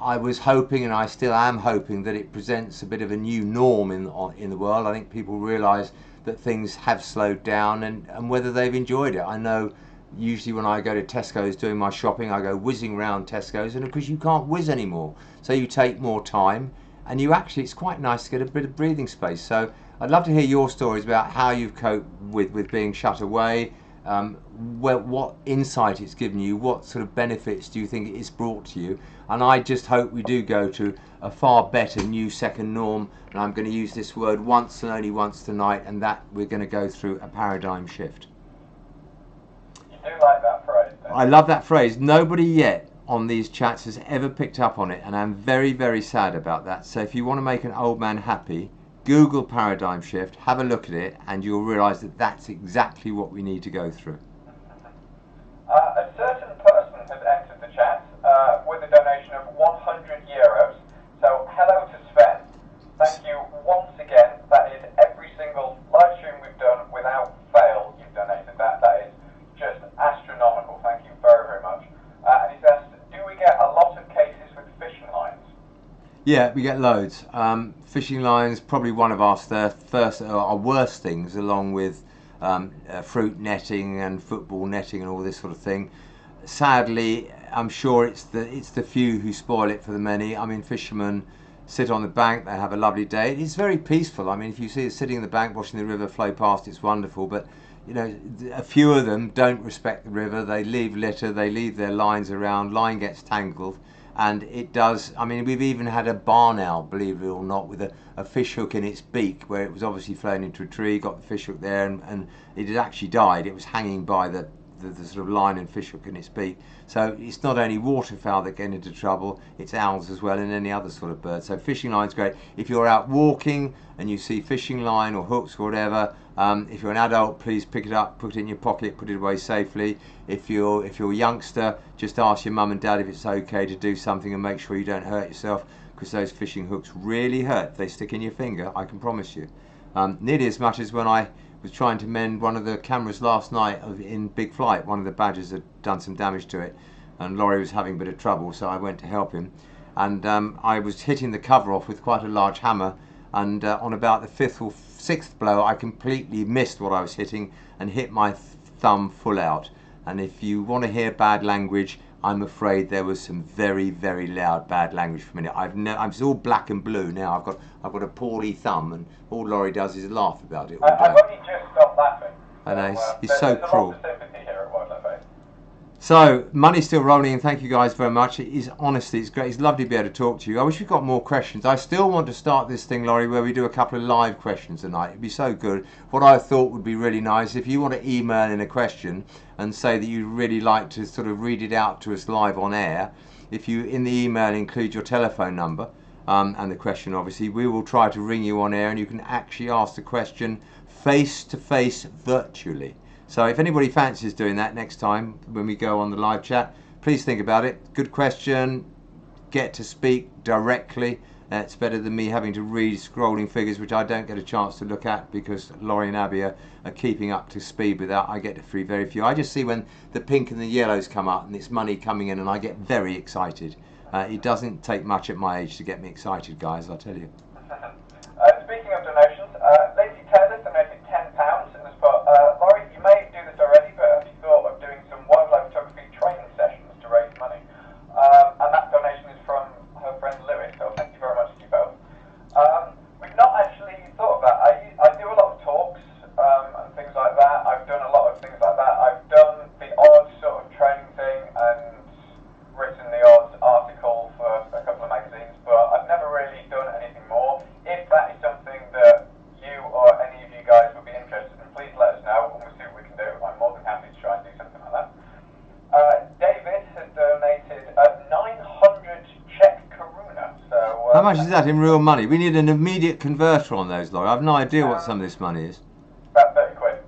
I was hoping, and I still am hoping, that it presents a bit of a new norm in the world. I think people realise that things have slowed down, and whether they've enjoyed it. I know usually when I go to Tesco's doing my shopping, I go whizzing around Tesco's, and because you can't whiz anymore, so you take more time, and you actually, it's quite nice to get a bit of breathing space. So I'd love to hear your stories about how you've coped with being shut away, what insight it's given you, what sort of benefits do you think it's brought to you. And I just hope we do go to a far better new second norm, and I'm going to use this word once and only once tonight, and that we're going to go through a paradigm shift. You do like that phrase, don't you? I love that phrase. Nobody yet on these chats has ever picked up on it, and I'm very, very sad about that. So if you want to make an old man happy, Google paradigm shift, have a look at it, and you'll realise that that's exactly what we need to go through. A certain person has entered the chat with a donation of €100. So hello to Sven. Thank you once again. That is every single live stream we've done without fail. You've donated that. That is just astronomical. Thank you very, very much. And he's asked, do we get a lot of cases with fishing lines? Yeah, we get loads. Fishing lines, probably one of our worst things, along with fruit netting and football netting and all this sort of thing. Sadly, I'm sure it's the few who spoil it for the many. I mean, fishermen sit on the bank, they have a lovely day. It's very peaceful. I mean, if you see it sitting in the bank watching the river flow past, it's wonderful. But you know, a few of them don't respect the river. They leave litter, they leave their lines around, line gets tangled. And it does, I mean, we've even had a barn owl, believe it or not, with a fish hook in its beak, where it was obviously flown into a tree, got the fish hook there, and it had actually died. It was hanging by the sort of line and fish hook in its beak. So it's not only waterfowl that get into trouble, it's owls as well, and any other sort of bird. So fishing line's great. If you're out walking and you see fishing line or hooks or whatever, if you're an adult, please pick it up, put it in your pocket, put it away safely. If you're a youngster, just ask your mum and dad if it's okay to do something, and make sure you don't hurt yourself, because those fishing hooks really hurt. They stick in your finger, I can promise you. Nearly as much as when I was trying to mend one of the cameras last night in Big Flight. One of the badgers had done some damage to it, and Laurie was having a bit of trouble, so I went to help him. And I was hitting the cover off with quite a large hammer, and on about the 5th or 6th blow, I completely missed what I was hitting and hit my thumb full out. And if you want to hear bad language, I'm afraid there was some very, very loud bad language for a minute. I'm all black and blue now. I've got a poorly thumb, and all Laurie does is laugh about it all day. I've only just stopped laughing. I know, he's so cruel. There's a lot of sympathy here at WildlifeAid. So, money's still rolling in. Thank you guys very much. It is, honestly, it's great. It's lovely to be able to talk to you. I wish we'd got more questions. I still want to start this thing, Laurie, where we do a couple of live questions tonight. It'd be so good. What I thought would be really nice, if you want to email in a question and say that you'd really like to sort of read it out to us live on air, if you, in the email, include your telephone number and the question, obviously, we will try to ring you on air, and you can actually ask the question face to face virtually. So if anybody fancies doing that next time when we go on the live chat, please think about it. Good question, get to speak directly. It's better than me having to read scrolling figures, which I don't get a chance to look at because Laurie and Abby are keeping up to speed with that. I get to free very few. I just see when the pink and the yellows come up and it's money coming in, and I get very excited. It doesn't take much at my age to get me excited, guys, I'll tell you. Speaking of donations, Lacey Taylor donated £10 and has put, Laurie, you may do this already, but have you thought of doing some wildlife photography training sessions to raise money? And that donation is from her friend Lewis, so thank you very much to you both. We've not actually thought of that. I do a lot of talks and things like that. I've done a lot of things like that. I've done the odd sort of training thing and written the odd article for a couple of magazines, but I've never really done anything more. If that is something that you or any of you guys would be interested in, please let us know and we'll see what we can do. I'm more than happy to try and do something like that. David has donated 900 Czech koruna. So, how much is that in real money? We need an immediate converter on those, Laurie. I've no idea what some of this money is. About 30 quid.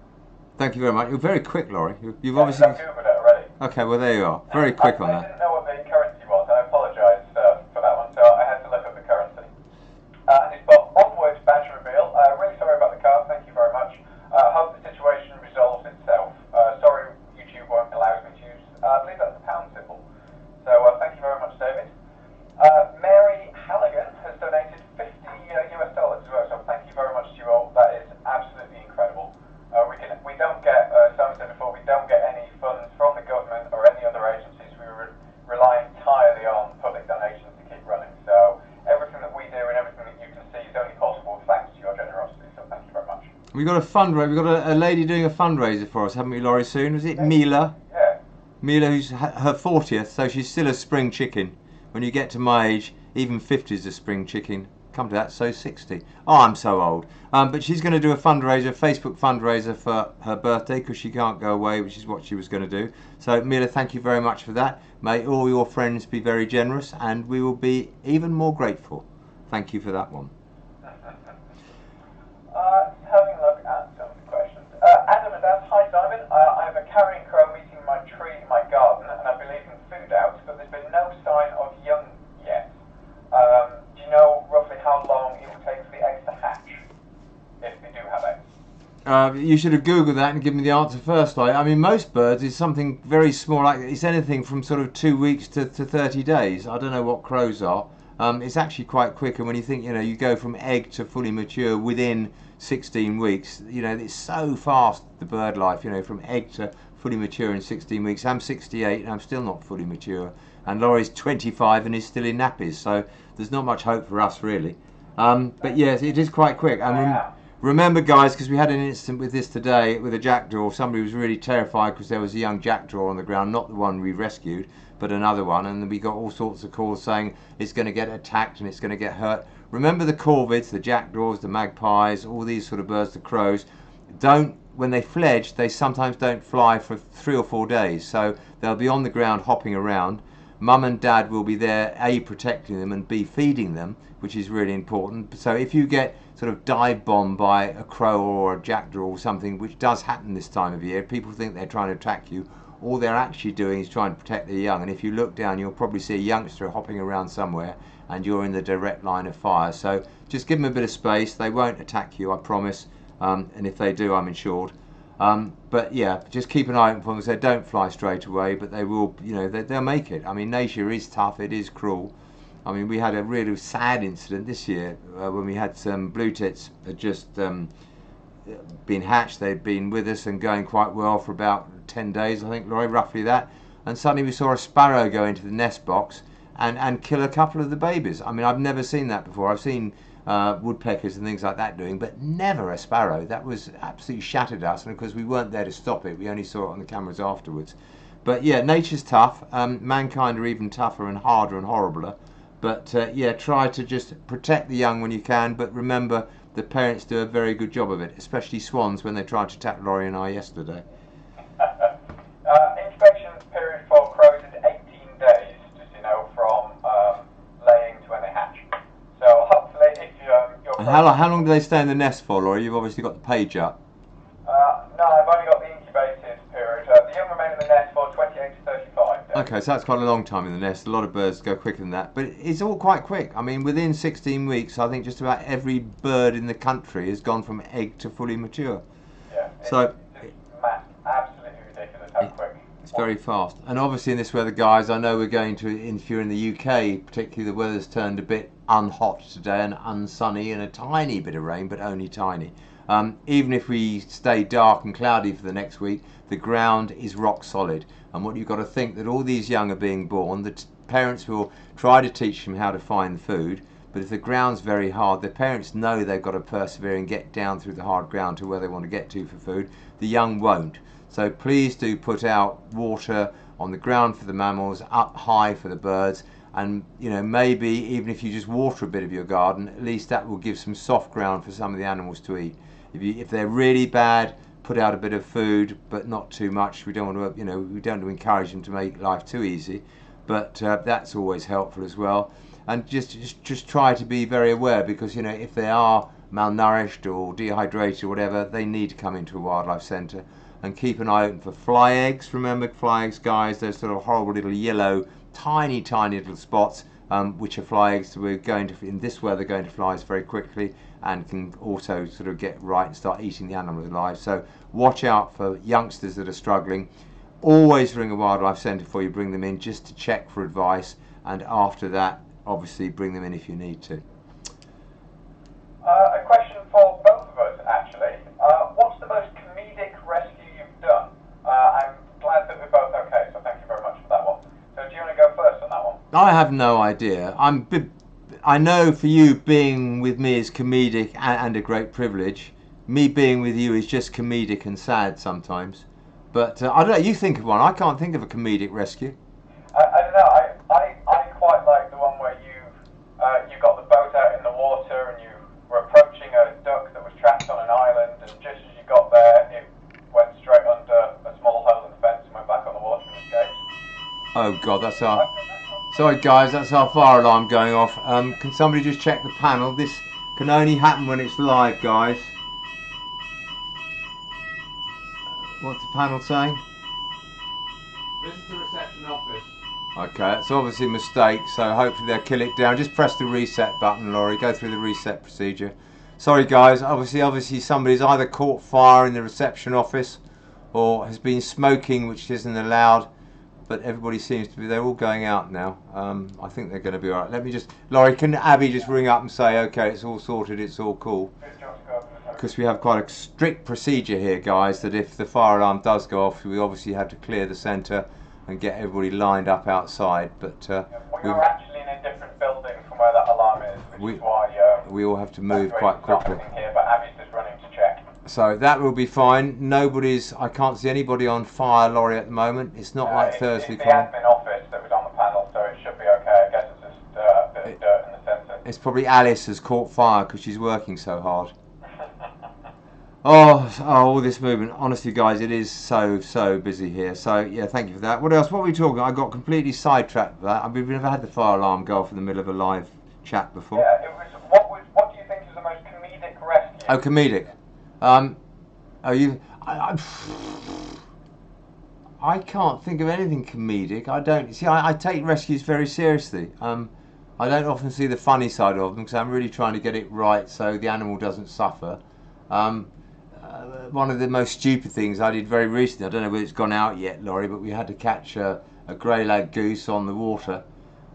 Thank you very much. You're very quick, Laurie. You've Yeah, obviously... I've Googled it already. Okay, well there you are. Very quick on I that. didn't know what the currency was. I apologise for that one, so I had to look up the currency. And it's got onwards badge reveal. Really sorry about the car. Thank you very much. Hope the situation resolves itself. Sorry YouTube won't allow me to use. I believe that's the pound symbol. So thank you very much, David. Mary Halligan has donated $50 US as well. So thank you very much to you all. That is absolutely incredible. We don't get, as Simon said before, we don't get any funds from the government or any other agencies. We rely entirely on public donations to keep running. So everything that we do and everything that you can see is only possible thanks to your generosity. So thank you very much. We've got a fundraiser. We've got a lady doing a fundraiser for us, haven't we, Laurie? Soon, was it Mila? Yeah. Mila, who's her 40th, so she's still a spring chicken. When you get to my age, even 50 is a spring chicken. Come to that, so 60. Oh, I'm so old. But she's going to do a fundraiser, Facebook fundraiser for her birthday because she can't go away, which is what she was going to do. So, Mila, thank you very much for that. May all your friends be very generous, and we will be even more grateful. Thank you for that one. Having a look at some of the questions. Adam has asked, hi Simon, I have a carrion crow eating my tree in my garden, and I believe in food out, but there's been no sign of young yet. Do you know roughly how long it will take for the eggs to hatch, if they do have eggs? You should have Googled that and given me the answer first. I mean, most birds is something very small, like it's anything from sort of 2 weeks to 30 days. I don't know what crows are. It's actually quite quick, and when you think, you go from egg to fully mature within 16 weeks, it's so fast, the bird life, from egg to fully mature in 16 weeks. I'm 68 and I'm still not fully mature, and Laurie's 25 and is still in nappies, so there's not much hope for us really. But yes, it is quite quick. Remember guys, because we had an incident with this today with a jackdaw. Somebody was really terrified because there was a young jackdaw on the ground, not the one we rescued, but another one, and we got all sorts of calls saying it's going to get attacked and it's going to get hurt. Remember the corvids, the jackdaws, the magpies, all these sort of birds, the crows, when they fledge, they sometimes don't fly for 3 or 4 days, so they'll be on the ground hopping around. Mum and Dad will be there, A, protecting them, and B, feeding them, which is really important. So if you get sort of dive bombed by a crow or a jackdaw or something, which does happen this time of year, people think they're trying to attack you. All they're actually doing is trying to protect their young, and if you look down, you'll probably see a youngster hopping around somewhere, and you're in the direct line of fire. So just give them a bit of space. They won't attack you, I promise, and if they do, I'm insured. But yeah, just keep an eye on them. They don't fly straight away, but they will, they'll make it. I mean, nature is tough, it is cruel. I mean, we had a really sad incident this year when we had some blue tits that just been hatched. They'd been with us and going quite well for about 10 days, I think, Laurie, roughly that. And suddenly we saw a sparrow go into the nest box and kill a couple of the babies. I mean, I've never seen that before. I've seen woodpeckers and things like that doing, but never a sparrow. That was absolutely shattered us, and of course we weren't there to stop it. We only saw it on the cameras afterwards. But yeah, nature's tough. Mankind are even tougher and harder and horribler. But yeah, try to just protect the young when you can, but remember the parents do a very good job of it, especially swans when they tried to attack Laurie and I yesterday. Inspection period for crows is 18 days, just from laying to when they hatch. So hopefully if your and how long do they stay in the nest for, Laurie? You've obviously got the page up. No, I've only got the incubated period. The young remain in the nest for 28 to 35 days. Okay, so that's quite a long time in the nest. A lot of birds go quicker than that, but it's all quite quick. I mean, within 16 weeks, I think just about every bird in the country has gone from egg to fully mature. Yeah, so it's absolutely ridiculous how quick. It's very fast. And obviously in this weather, guys, I know we're going to, if you're in the UK, particularly the weather's turned a bit unhot today and unsunny and a tiny bit of rain, but only tiny. Even if we stay dark and cloudy for the next week, the ground is rock solid. And what you've got to think that all these young are being born, the parents will try to teach them how to find food, but if the ground's very hard, the parents know they've got to persevere and get down through the hard ground to where they want to get to for food. The young won't. So please do put out water on the ground for the mammals, up high for the birds, and maybe even if you just water a bit of your garden, at least that will give some soft ground for some of the animals to eat. If they're really bad, put out a bit of food, but not too much. We don't want to, we don't want to encourage them to make life too easy, but that's always helpful as well. And just try to be very aware, because if they are malnourished or dehydrated or whatever, they need to come into a wildlife centre. and keep an eye open for fly eggs. Remember fly eggs, guys, those sort of horrible little yellow, tiny little spots, which are fly eggs. We're going to, in this weather, going to flies very quickly and can also sort of get right and start eating the animals alive. So watch out for youngsters that are struggling. Always ring a wildlife centre before you bring them in, just to check for advice, and after that, obviously, bring them in if you need to. A question for both of us, actually. What's the most comedic rescue you've done? I'm glad that we're both okay, so thank you very much for that one. So do you want to go first on that one? I have no idea. I know for you, being with me is comedic and a great privilege. Me being with you is just comedic and sad sometimes. But I don't know, you think of one. I can't think of a comedic rescue. I don't know. I quite like the one where you got the boat out in the water and you were approaching a duck that was trapped on an island, and just as you got there, it went straight under a small hole in the fence and went back on the water and escaped. Oh God, that's our... Sorry guys, that's our fire alarm going off. Can somebody just check the panel? This can only happen when it's live, guys. What's the panel saying? This is the reception office. Okay, that's obviously a mistake, so hopefully they'll kill it down. Just press the reset button, Laurie. Go through the reset procedure. Sorry guys, obviously somebody's either caught fire in the reception office or has been smoking, which isn't allowed. But everybody seems to be, they're all going out now. I think they're going to be all right. Let me just, Laurie, can Abby just ring up and say, okay, it's all sorted, it's all cool? Because we have quite a strict procedure here, guys, that if the fire alarm does go off, we obviously have to clear the centre and get everybody lined up outside. But we're actually in a different building from where that alarm is, which is why we all have to move quite quickly. Here, but Abby's just running to check. So that will be fine. I can't see anybody on fire, Laurie, at the moment. It's not like Thursday. It's the admin office that was on the panel, so it should be okay. I guess it's just a bit of dirt in the centre. It's probably Alice has caught fire because she's working so hard. Oh, all this movement. Honestly, guys, it is so busy here. So, yeah, thank you for that. What else? What were we talking? I got completely sidetracked with that. We've never had the fire alarm go off in the middle of a live chat before. Yeah, it was. What do you think is the most comedic rescue? Oh, comedic. I can't think of anything comedic. I don't see. I take rescues very seriously. I don't often see the funny side of them because I'm really trying to get it right so the animal doesn't suffer. One of the most stupid things I did very recently, I don't know whether it's gone out yet, Laurie, but we had to catch a grey lag goose on the water,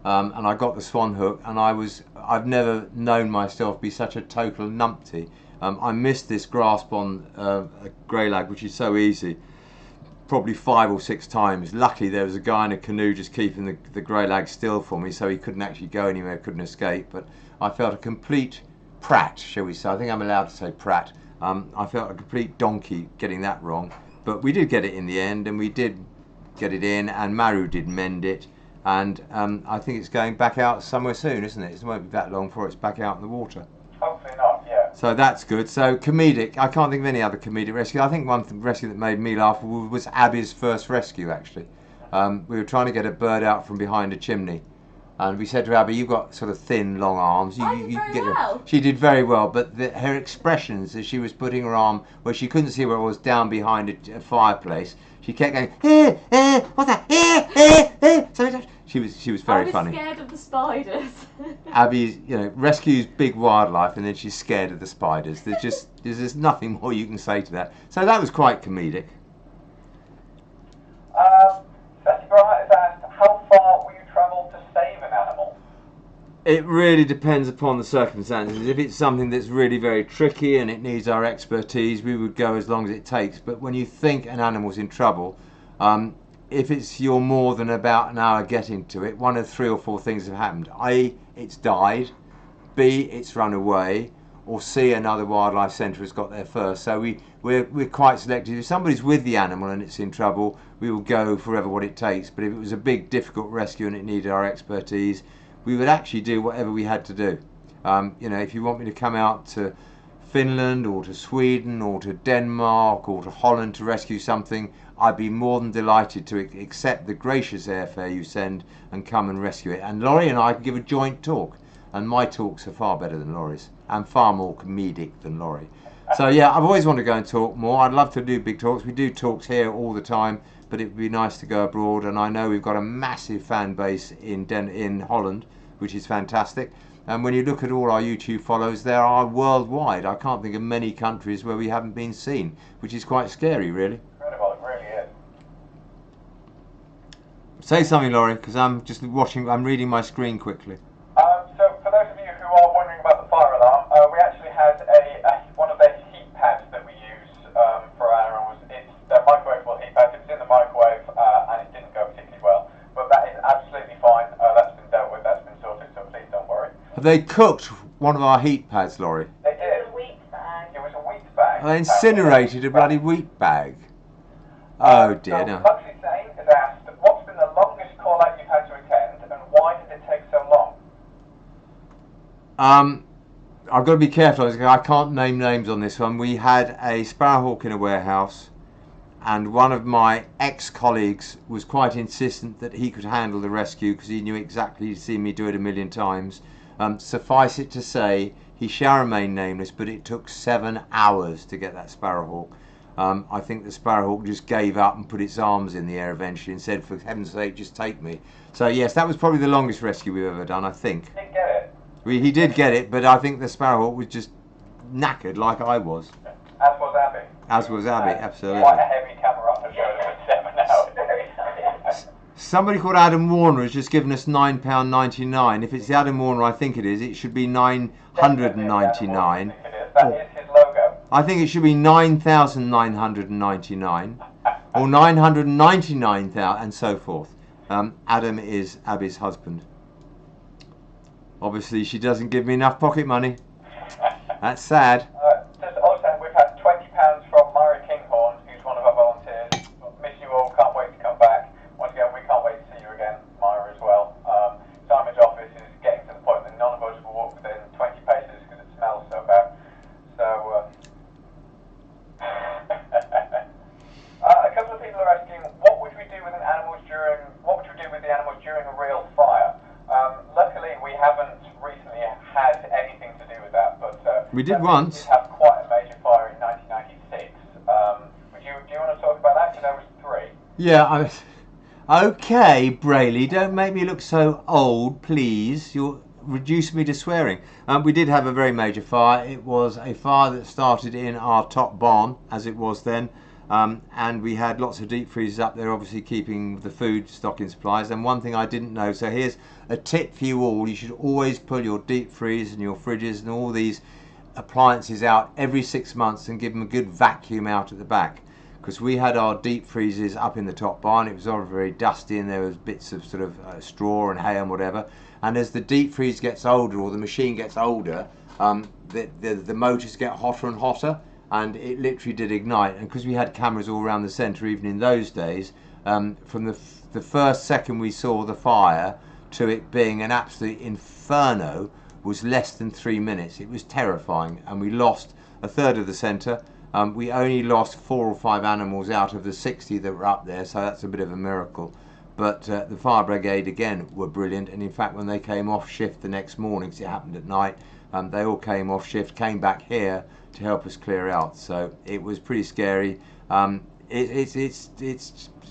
and I got the swan hook, and I've never known myself be such a total numpty. I missed this grasp on a grey lag, which is so easy, probably 5 or 6 times. Luckily there was a guy in a canoe just keeping the grey lag still for me, so he couldn't actually go anywhere, couldn't escape, but I felt a complete prat, shall we say. I think I'm allowed to say prat. I felt a complete donkey getting that wrong, but we did get it in the end, and we did get it in, and Maru did mend it, and I think it's going back out somewhere soon, isn't it? It won't be that long before it's back out in the water. Hopefully not, yeah. So that's good. So comedic, I can't think of any other comedic rescue. I think one rescue that made me laugh was Abby's first rescue, actually. We were trying to get a bird out from behind a chimney, and we said to Abby, you've got sort of thin, long arms. She did very well, but her expressions as she was putting her arm where she couldn't see where it was, down behind a fireplace, she kept going, what's that? So she was very funny. I was scared of the spiders. Abby, rescues big wildlife, and then she's scared of the spiders. There's nothing more you can say to that. So that was quite comedic. Betty Bright has asked, how far will you travel to save an animal? It really depends upon the circumstances. If it's something that's really very tricky and it needs our expertise, we would go as long as it takes. But when you think an animal's in trouble, if you're more than about an hour getting to it, one of 3 or 4 things have happened. A, it's died. B, it's run away. Or C, another wildlife centre has got there first. So we're quite selective. If somebody's with the animal and it's in trouble, we will go forever what it takes. But if it was a big, difficult rescue and it needed our expertise, we would actually do whatever we had to do. If you want me to come out to Finland or to Sweden or to Denmark or to Holland to rescue something, I'd be more than delighted to accept the gracious airfare you send and come and rescue it. And Laurie and I can give a joint talk. and my talks are far better than Laurie's and far more comedic than Laurie. So yeah, I've always wanted to go and talk more. I'd love to do big talks. We do talks here all the time, but it would be nice to go abroad, and I know we've got a massive fan base in Holland, which is fantastic. And when you look at all our YouTube followers, they are worldwide. I can't think of many countries where we haven't been seen, which is quite scary, really. Incredible, it really is. Say something, Laurie, because I'm just I'm reading my screen quickly. So for those of you who are wondering about the fire alarm, we actually had one of the heat pads that we use for our animals. It's a microwavable heat pad. It was in the microwave and it didn't go particularly well, but that is absolutely fine. That's been dealt with, that's been sorted, so please don't worry. Have they cooked one of our heat pads, Laurie? They did. It was a wheat bag. It was a wheat bag. They incinerated a bloody wheat bag. Oh dear, no. Luxury Sane has asked, what's been the longest call out you've had to attend, and why did it take so long? I've got to be careful. I can't name names on this one. We had a sparrowhawk in a warehouse, and one of my ex-colleagues was quite insistent that he could handle the rescue because he knew exactly, he'd seen me do it a million times. Suffice it to say, he shall remain nameless, but it took 7 hours to get that sparrowhawk. I think the sparrowhawk just gave up and put its arms in the air eventually and said, for heaven's sake, just take me. So yes, that was probably the longest rescue we've ever done, I think. He did get it. He did get it, but I think the sparrowhawk was just knackered like I was. As was Abby. As was Abby, absolutely. Quite a heavy camera up to show them at 7 hours. Somebody called Adam Warner has just given us £9.99. If it's the Adam Warner I think it is, it should be £999. That is his logo. I think it should be 9,999 or 999,000 and so forth. Adam is Abby's husband. Obviously, she doesn't give me enough pocket money. That's sad. Just also, we've had £20 from Myra Kinghorn, who's one of our volunteers. Miss you all, can't wait to come back. Once again, we can't wait to see you again, Myra, as well. Simon's office is getting to the point that none of us will walk within 20 paces because it smells so bad. So, a couple of people are asking, what would we do with the animals during a real fire? Luckily, we haven't recently had anything to do with that, but we did once. We did have quite a major fire in 1996. Do you want to talk about that? Because there was 3. Yeah, okay, Brayley, don't make me look so old, please. You'll reduce me to swearing. We did have a very major fire. It was a fire that started in our top barn, as it was then. And we had lots of deep freezers up there, obviously keeping the food stocking supplies. And one thing I didn't know, so here's a tip for you all: you should always pull your deep freeze and your fridges and all these appliances out every 6 months and give them a good vacuum out at the back. Because we had our deep freezers up in the top barn, it was all very dusty and there was bits of sort of straw and hay and whatever. And as the deep freeze gets older, or the machine gets older, the motors get hotter and hotter, and it literally did ignite. And because we had cameras all around the centre even in those days, from the first second we saw the fire to it being an absolute inferno was less than 3 minutes. It was terrifying, and we lost a third of the centre. We only lost 4 or 5 animals out of the 60 that were up there, so that's a bit of a miracle. But the fire brigade again were brilliant, and in fact when they came off shift the next morning, because it happened at night, they all came off shift, came back here to help us clear out. So it was pretty scary. It's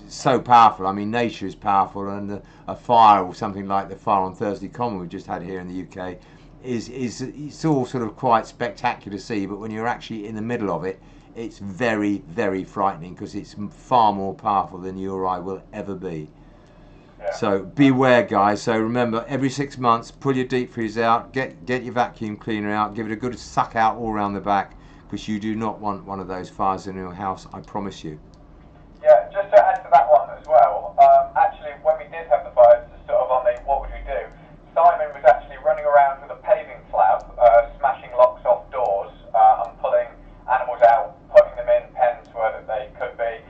so powerful. I mean, nature is powerful, and a fire, or something like the fire on Thursday Common we just had here in the UK, it's all sort of quite spectacular to see. But when you're actually in the middle of it, it's very, very frightening, because it's far more powerful than you or I will ever be. Yeah. So beware, guys. So remember, every 6 months, pull your deep freeze out, get your vacuum cleaner out, give it a good suck out all around the back, because you do not want one of those fires in your house, I promise you. Yeah, just to add to that one as well, actually when we did have the fires, sort of on the what would we do, Simon was actually running around with a paving flab, smashing locks off doors and pulling animals out, putting them in pens where that they could be.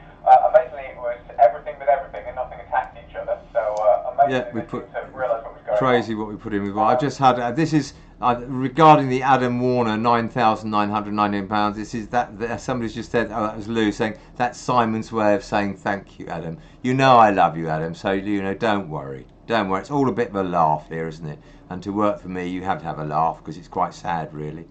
Amazingly, it was everything with everything, and nothing attacked each other. So amazingly, yeah, we put to realise what was going crazy on. what we put in with. Well, I've just had this is regarding the Adam Warner £9,919. This is that somebody's just said. Oh, that was Lou saying that's Simon's way of saying thank you, Adam. You know I love you, Adam. So you know, don't worry. Don't worry. It's all a bit of a laugh here, isn't it? and to work for me you have to have a laugh because it's quite sad really.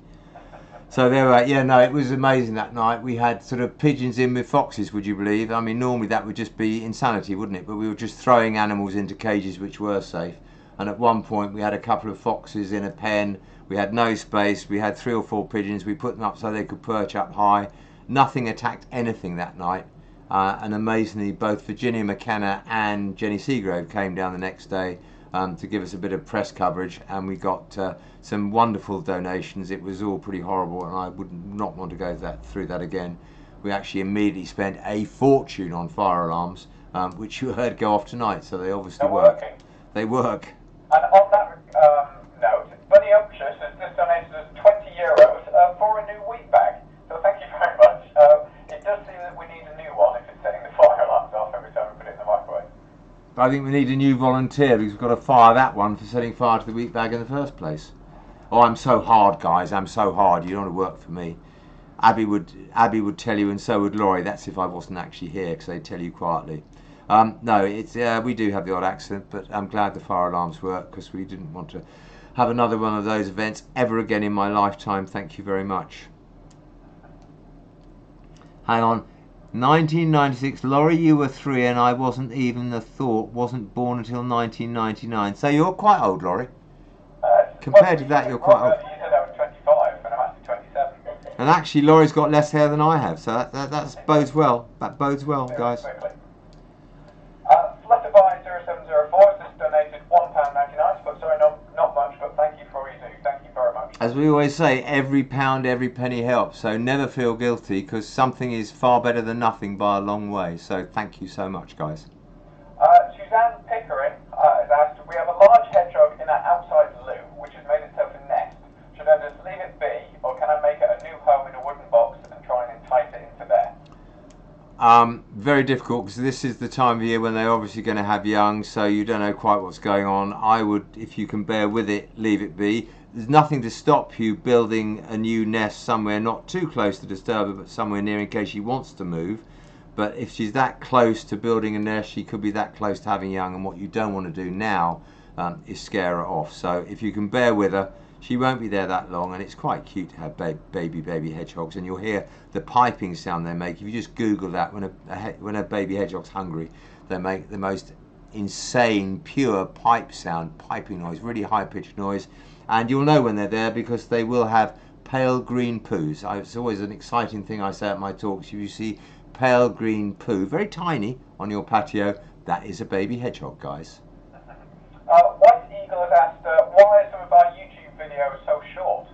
So there were, yeah, no, it was amazing that night. We had sort of pigeons in with foxes, would you believe? I mean, normally that would just be insanity, wouldn't it? But we were just throwing animals into cages which were safe. And at one point we had a couple of foxes in a pen. We had no space. We had 3 or 4 pigeons. We put them up so they could perch up high. Nothing attacked anything that night. And amazingly, both Virginia McKenna and Jenny Seagrove came down the next day to give us a bit of press coverage, and we got some wonderful donations. It was all pretty horrible, and I would not want to go through that again. We actually immediately spent a fortune on fire alarms, which you heard go off tonight, so they obviously work. They work. And on that note, Bunny Umptious has just donated us €20 for a new wheat bag. So thank you very much. It does seem that we need a new one if it's setting the fire alarms off every time we put it in the microwave. I think we need a new volunteer because we've got to fire that one for setting fire to the wheat bag in the first place. Oh, I'm so hard, guys. I'm so hard. You don't want to work for me. Abby would tell you, and so would Laurie. That's if I wasn't actually here, because they'd tell you quietly. No, it's we do have the odd accident, but I'm glad the fire alarms work because we didn't want to have another one of those events ever again in my lifetime. Thank you very much. Hang on. 1996, Laurie, you were 3 and I wasn't wasn't born until 1999. So you're quite old, Laurie. Compared to that, you're quite old. You said I was 25 and I'm actually 27. And actually, Laurie's got less hair than I have, so that bodes well. That bodes well, guys. Flutterby0704 has just donated £1.99, but sorry, not much, but thank you for all you do. Thank you very much. As we always say, every pound, every penny helps, so never feel guilty because something is far better than nothing by a long way. So thank you so much, guys. Suzanne Pickering has asked, we have a large hedgehog in our outside loo which has made itself a nest. Should I just leave it be, or can I make it a new home in a wooden box and try and entice it into there? Very difficult because this is the time of year when they're obviously going to have young, so you don't know quite what's going on. I would, if you can bear with it, leave it be. There's nothing to stop you building a new nest somewhere not too close to disturb her, but somewhere near in case she wants to move. But if she's that close to building a nest, she could be that close to having young, and what you don't want to do now is scare her off. So if you can bear with her, she won't be there that long, and it's quite cute to have baby hedgehogs, and you'll hear the piping sound they make. If you just Google that, when a baby hedgehog's hungry, they make the most insane, pure piping noise, really high-pitched noise, and you'll know when they're there because they will have pale green poos. It's always an exciting thing I say at my talks. If you see pale green poo, very tiny, on your patio, that is a baby hedgehog, guys. White Eagle has asked, why are some of our YouTube videos so short?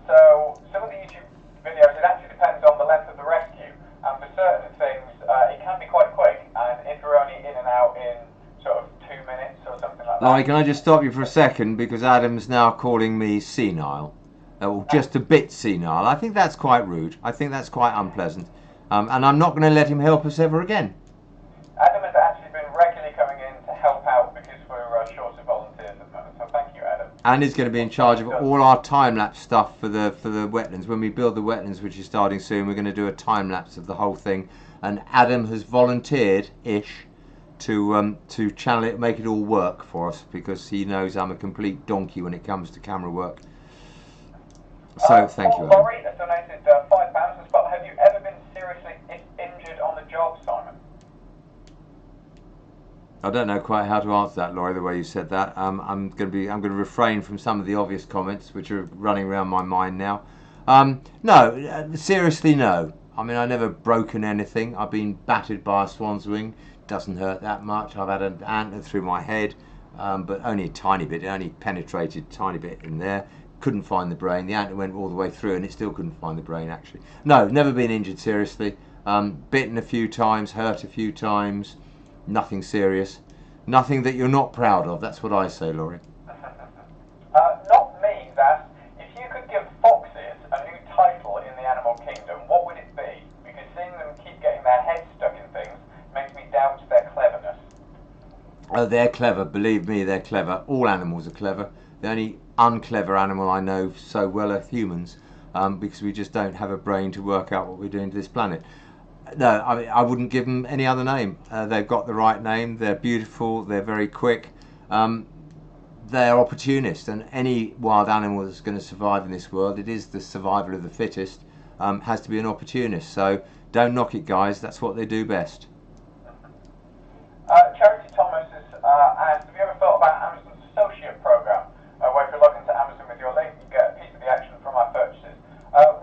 So some of the YouTube videos, it actually depends on the length of the rescue, and for certain things it can be quite quick, and if you're only in and out in sort of 2 minutes or something like that. Laurie, can I just stop you for a second, because Adam's now calling me senile, or just a bit senile. I think that's quite rude. I think that's quite unpleasant, and I'm not going to let him help us ever again. Adam has actually been regularly coming in to help out because we're short of volunteers at the moment, so thank you, Adam. And he's going to be in charge of all our time-lapse stuff for the wetlands. When we build the wetlands, which is starting soon, we're going to do a time-lapse of the whole thing. And Adam has volunteered-ish to channel it, make it all work for us, because he knows I'm a complete donkey when it comes to camera work. So thank you, Adam. Laurie has donated £5, but have you ever been seriously injured on the job, Simon? I don't know quite how to answer that, Laurie, the way you said that. I'm going to refrain from some of the obvious comments which are running around my mind now. No, seriously, no. I mean, I've never broken anything. I've been battered by a swan's wing. Doesn't hurt that much. I've had an antler through my head, but only a tiny bit. It only penetrated a tiny bit in there. Couldn't find the brain. The antler went all the way through, and it still couldn't find the brain, actually. No, never been injured seriously. Bitten a few times, hurt a few times. Nothing serious. Nothing that you're not proud of. That's what I say, Laurie. Not me, that. If you could give foxes a new title in the animal kingdom, what would it be? Because seeing them keep getting their heads stuck in things makes me doubt their cleverness. Oh, they're clever. Believe me, they're clever. All animals are clever. The only unclever animal I know so well are humans, because we just don't have a brain to work out what we're doing to this planet. No, I wouldn't give them any other name. They've got the right name. They're beautiful. They're very quick. they're opportunists, and any wild animal that's going to survive in this world, it is the survival of the fittest, has to be an opportunist. So don't knock it, guys. That's what they do best. Charity Thomas has asked, have you ever thought about Amazon's associate program, where if you log into Amazon with your link, you get a piece of the action from our purchases?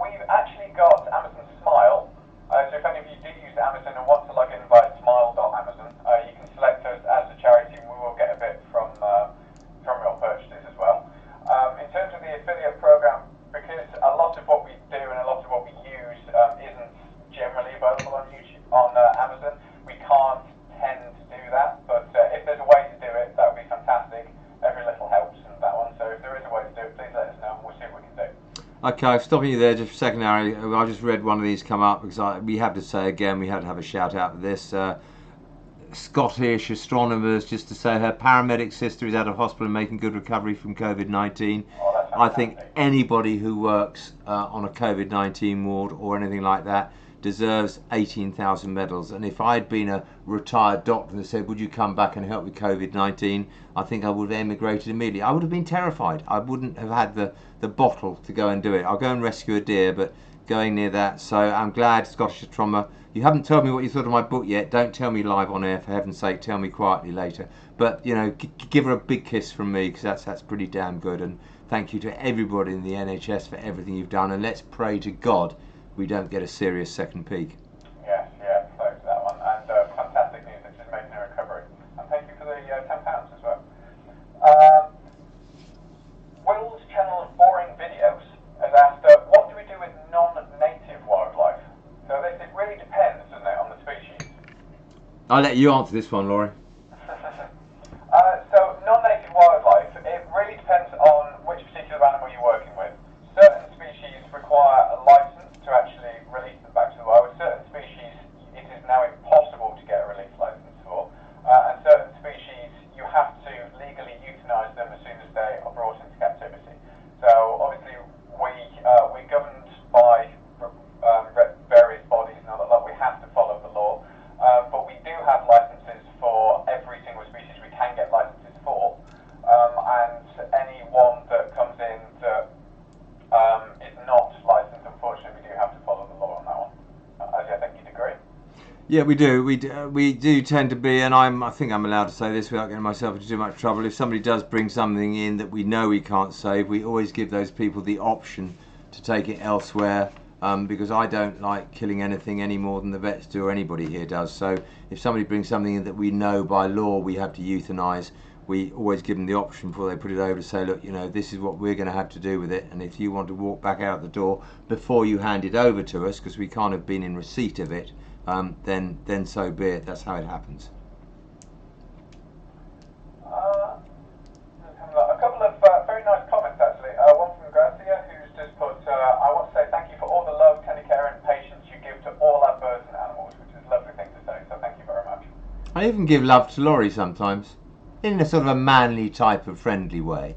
We've actually got Amazon Smile, so if any of you do use Amazon and want to log in via smile.amazon, you can select us as a charity and we will get a bit from your purchases as well. In terms of the affiliate program, because a lot of what we do and a lot of what we use isn't generally available on YouTube, on Amazon, we can't tend to do that, but if there's a way to do it, that would be fantastic. Every little helps in that one, so if there is a way to do it, please let us know and we'll see what we can do. Okay, stopping you there just for a second, Harry. I just read one of these come up because we have to say again, we had to have a shout out for this. Scottish astronomers, just to say her paramedic sister is out of hospital and making good recovery from COVID-19. Oh, I think anybody who works on a COVID-19 ward or anything like that deserves 18,000 medals. And if I'd been a retired doctor and said, would you come back and help with COVID-19, I think I would have emigrated immediately. I would have been terrified. I wouldn't have had the bottle to go and do it. I'll go and rescue a deer, but going near that. So I'm glad, Scottish astronomer. You haven't told me what you thought of my book yet. Don't tell me live on air, for heaven's sake. Tell me quietly later. But, you know, give her a big kiss from me, because that's pretty damn good. And thank you to everybody in the NHS for everything you've done. And let's pray to God we don't get a serious second peak. Yes, thanks for that one. And fantastic news that she's making a recovery. And thank you for the £10 as well. Will's channel of Boring Videos has asked, what do we do with non-native wildlife? So this, it really depends, doesn't it, on the species? I'll let you answer this one, Laurie. So non-native wildlife, it really depends on which particular animal you're working with. Certain species require a license to actually release them back to the wild. Certain species, it is now impossible to get a release license for. And certain species, you have to legally euthanize them as soon as they are brought into captivity. So obviously, we're governed by various bodies and all that. We have to follow the law. But we do have licenses for every single species we can get licenses for. And any one that comes in that is not licensed, unfortunately, we do have to follow the law on that one. As I think you'd agree. Yeah, we do. We do tend to be, and I think I'm allowed to say this without getting myself into too much trouble. If somebody does bring something in that we know we can't save, we always give those people the option to take it elsewhere. Because I don't like killing anything any more than the vets do or anybody here does. So if somebody brings something in that we know by law we have to euthanize, we always give them the option before they put it over to say, look, you know, this is what we're going to have to do with it, and if you want to walk back out the door before you hand it over to us, because we can't have been in receipt of it, then so be it. That's how it happens. A couple of very nice comments, actually. One from Gracia, who's just put, I want to say thank you for all the love, tender care and patience you give to all our birds and animals, which is a lovely thing to say, so thank you very much. I even give love to Laurie sometimes, in a sort of a manly type of friendly way.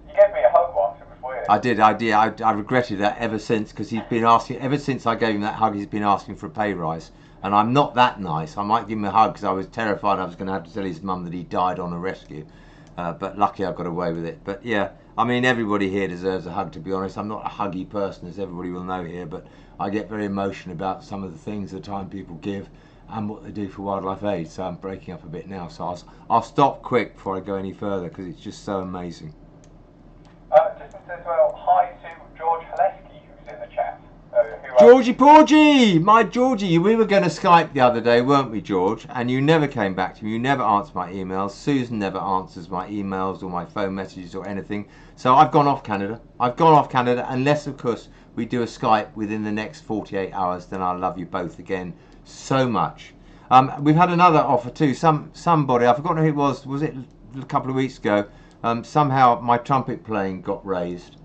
You gave me a hug once, it was weird. I did. I regretted that ever since, because he's been asking, ever since I gave him that hug, he's been asking for a pay rise. And I'm not that nice. I might give him a hug because I was terrified I was going to have to tell his mum that he died on a rescue. But lucky I got away with it. But yeah, I mean, everybody here deserves a hug, to be honest. I'm not a huggy person, as everybody will know here, but I get very emotional about some of the things, the time people give and what they do for Wildlife Aid. So I'm breaking up a bit now. So I'll stop quick before I go any further, because it's just so amazing. Just as well, hi to George Haleski, who's in the chat. Georgie Porgy! My Georgie, we were going to Skype the other day, weren't we, George? And you never came back to me. You never answered my emails. Susan never answers my emails or my phone messages or anything. So I've gone off Canada. Unless, of course, we do a Skype within the next 48 hours. Then I'll love you both again so much. We've had another offer too. Somebody, I've forgotten who it was it a couple of weeks ago? Somehow my trumpet playing got raised.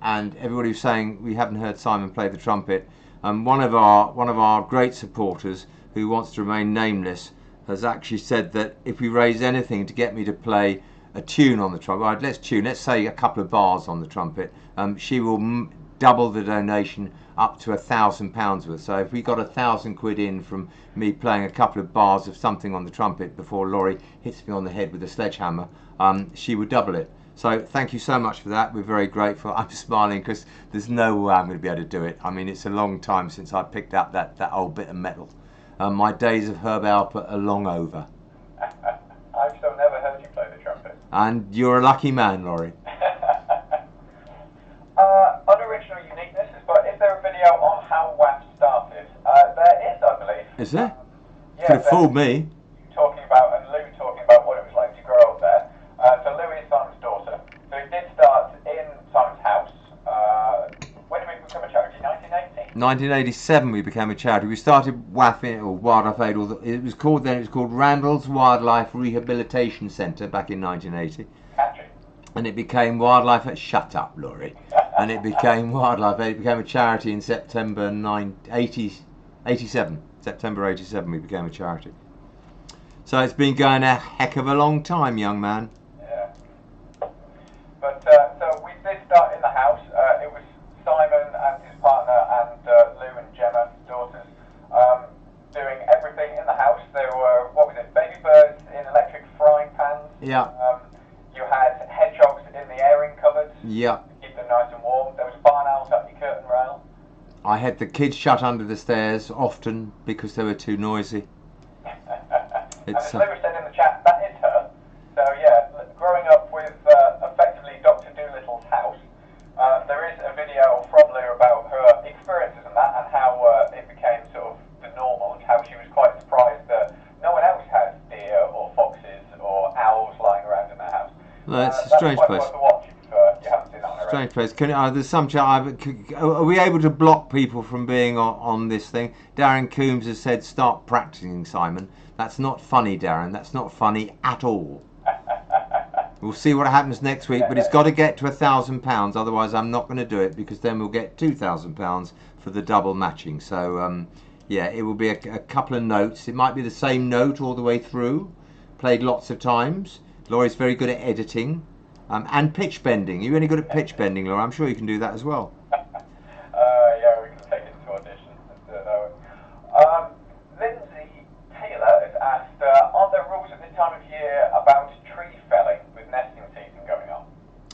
And everybody was saying we haven't heard Simon play the trumpet. One of our great supporters, who wants to remain nameless, has actually said that if we raise anything to get me to play a tune on the trumpet, let's say a couple of bars on the trumpet, she will double the donation up to £1,000 worth. So if we got £1,000 in from me playing a couple of bars of something on the trumpet before Laurie hits me on the head with a sledgehammer, she would double it. So thank you so much for that. We're very grateful. I'm smiling because there's no way I'm going to be able to do it. I mean, it's a long time since I picked up that old bit of metal. My days of Herb Alpert are long over. I've still never heard you play the trumpet. And you're a lucky man, Laurie. Unoriginal uniqueness, but is there a video on how WAF started? There is, I believe. Is there? Yeah, could have fooled me. Talking about, and Lou talking about what it was like to grow up there. So Lou is Simon's daughter. So it did start in Simon's house. When did we become a charity? 1980? 1987 we became a charity. We started WAF, or Wildlife Aid, or it was called Randall's Wildlife Rehabilitation Centre back in 1980. Catchy. And it became Wildlife Aid. Shut up, Laurie. And it became Wildlife Aid. It became a charity in September 87. September 87 we became a charity. So it's been going a heck of a long time, young man. Yeah. But so we did start in the house. It was Simon and his partner and Lou and Gemma, his daughters, doing everything in the house. There were, what was it, baby birds in electric frying pans. Yeah. You had hedgehogs in the airing cupboards. Yeah. To keep them nice and warm. There was barn owls up your curtain rail. I had the kids shut under the stairs often because they were too noisy. And as Lou said in the chat, that is her. So yeah, growing up with effectively Dr. Doolittle's house, there is a video from Lou about her experiences and that, and how it became sort of the normal, and how she was quite surprised that no one else had deer or foxes or owls lying around in their house. Well, it's a strange place. That's quite worth to watch if you haven't seen that already. Strange place. There's some chat. Are we able to block people from being on this thing? Darren Coombs has said, start practicing, Simon. That's not funny, Darren. That's not funny at all. We'll see what happens next week, but it's got to get to £1,000. Otherwise, I'm not going to do it, because then we'll get £2,000 for the double matching. So, yeah, it will be a couple of notes. It might be the same note all the way through. Played lots of times. Laurie's very good at editing and pitch bending. You're only good at pitch bending, Laura. I'm sure you can do that as well. Yeah, we can take it to audition. Lindsay Taylor has asked, aren't there rules at this time of year about tree felling with nesting season going on?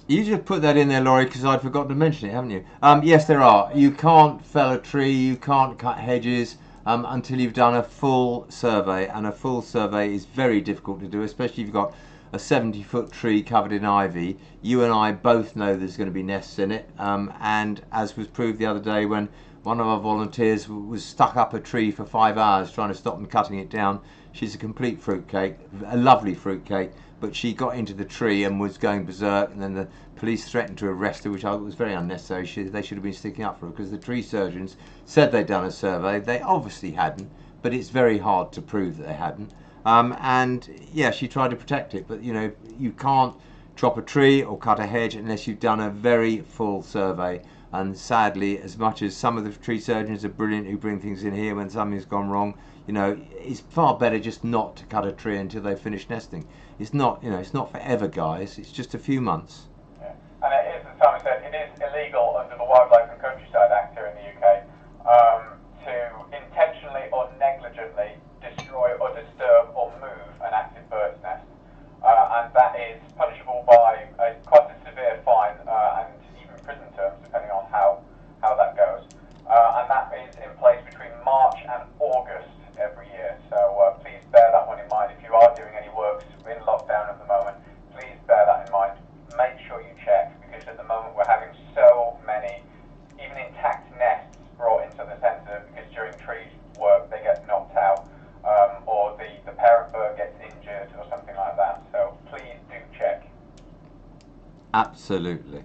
You just put that in there, Laurie, because I'd forgotten to mention it, haven't you? Yes, there are. You can't fell a tree, you can't cut hedges until you've done a full survey, and a full survey is very difficult to do, especially if you've got a 70-foot tree covered in ivy. You and I both know there's going to be nests in it, and as was proved the other day when one of our volunteers was stuck up a tree for 5 hours trying to stop them cutting it down. She's a complete fruitcake, a lovely fruitcake, but she got into the tree and was going berserk, and then the police threatened to arrest her, which I thought was very unnecessary. They should have been sticking up for her, because the tree surgeons said they'd done a survey. They obviously hadn't, but it's very hard to prove that they hadn't. And yeah, she tried to protect it, but you know, you can't chop a tree or cut a hedge unless you've done a very full survey. And sadly, as much as some of the tree surgeons are brilliant who bring things in here when something's gone wrong, you know, it's far better just not to cut a tree until they finish nesting. It's not, you know, it's not forever, guys. It's just a few months. Yeah. And it is, as Simon said, it is illegal under the Wildlife and Countryside Act here in the UK to intentionally or negligently destroy or disturb or move an active bird's nest. And that is punishable by quite a severe fine and even prison terms, depending on how that goes. And that is in place between March and August every year. So please bear that one in mind. If you are doing any works in lockdown at the moment, please bear that in mind. Make sure you check, because at the moment we're having so many, even intact nests brought into the centre, because during tree work they get knocked out, or the parent bird gets injured or something like that. So please do check. Absolutely.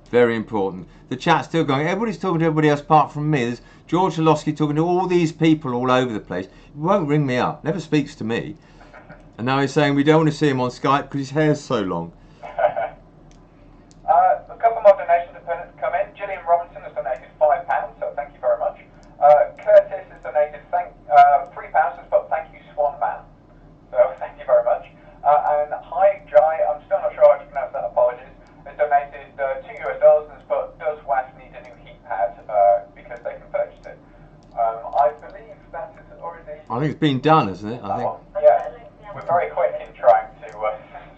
Very important. The chat's still going. Everybody's talking to everybody else apart from me. There's George Holowski talking to all these people all over the place. He won't ring me up. Never speaks to me. And now he's saying we don't want to see him on Skype because his hair's so long. A couple more donations have come in. Gillian Robinson has donated £5, so thank you very much. Curtis has donated £3, but thank you, Swan Man. So thank you very much. And Hi Jai, I'm still not sure how to pronounce that, apologies, has donated $2 and has put, does WAF need a new heat I think it's been done, hasn't it? I think. Yeah, we're very quick in trying to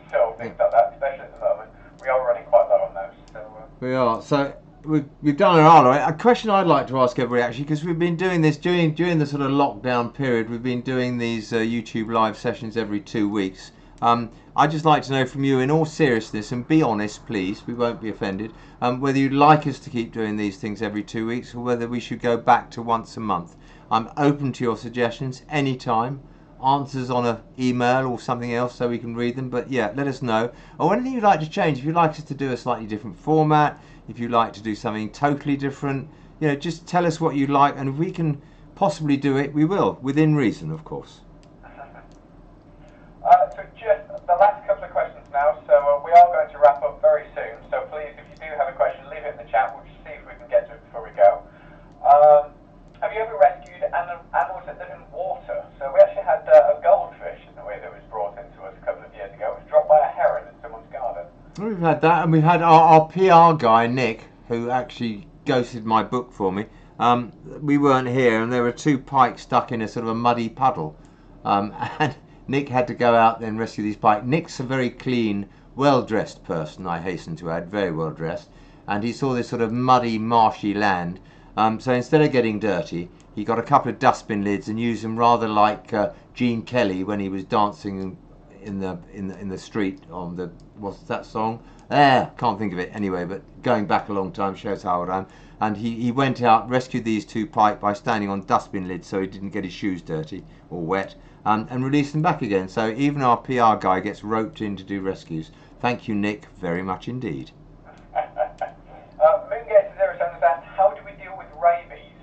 sell things like that, especially at the moment. We are running quite low on those. So, We are. So we've done an hour. A question I'd like to ask everybody, actually, because we've been doing this during the sort of lockdown period. We've been doing these YouTube live sessions every 2 weeks. I'd just like to know from you, in all seriousness, and be honest, please, we won't be offended, whether you'd like us to keep doing these things every 2 weeks, or whether we should go back to once a month. I'm open to your suggestions anytime. Answers on an email or something else so we can read them. But yeah, let us know. Or anything you'd like to change. If you'd like us to do a slightly different format, if you'd like to do something totally different, you know, just tell us what you'd like, and if we can possibly do it, we will, within reason, of course. so just the last couple of questions now. So we are going to wrap up very soon. So please, if you do have a question, leave it in the chat. We'll just see if we can get to it before we go. Have you ever rescued animals that live in water? So we actually had a goldfish in the way that was brought into us a couple of years ago. It was dropped by a heron in someone's garden. We've had that, and we've had our PR guy, Nick, who actually ghosted my book for me. We weren't here, and there were 2 pike stuck in a sort of a muddy puddle. And Nick had to go out and rescue these pike. Nick's a very clean, well-dressed person, I hasten to add, very well-dressed. And he saw this sort of muddy, marshy land. So instead of getting dirty, he got a couple of dustbin lids and used them rather like Gene Kelly when he was dancing in the street on the, what's that song? Can't think of it anyway, but going back a long time shows how old I am. And he went out, rescued these 2 pike by standing on dustbin lids so he didn't get his shoes dirty or wet, and released them back again. So even our PR guy gets roped in to do rescues. Thank you, Nick, very much indeed. Moongate07 has asked, how do we deal with rabies?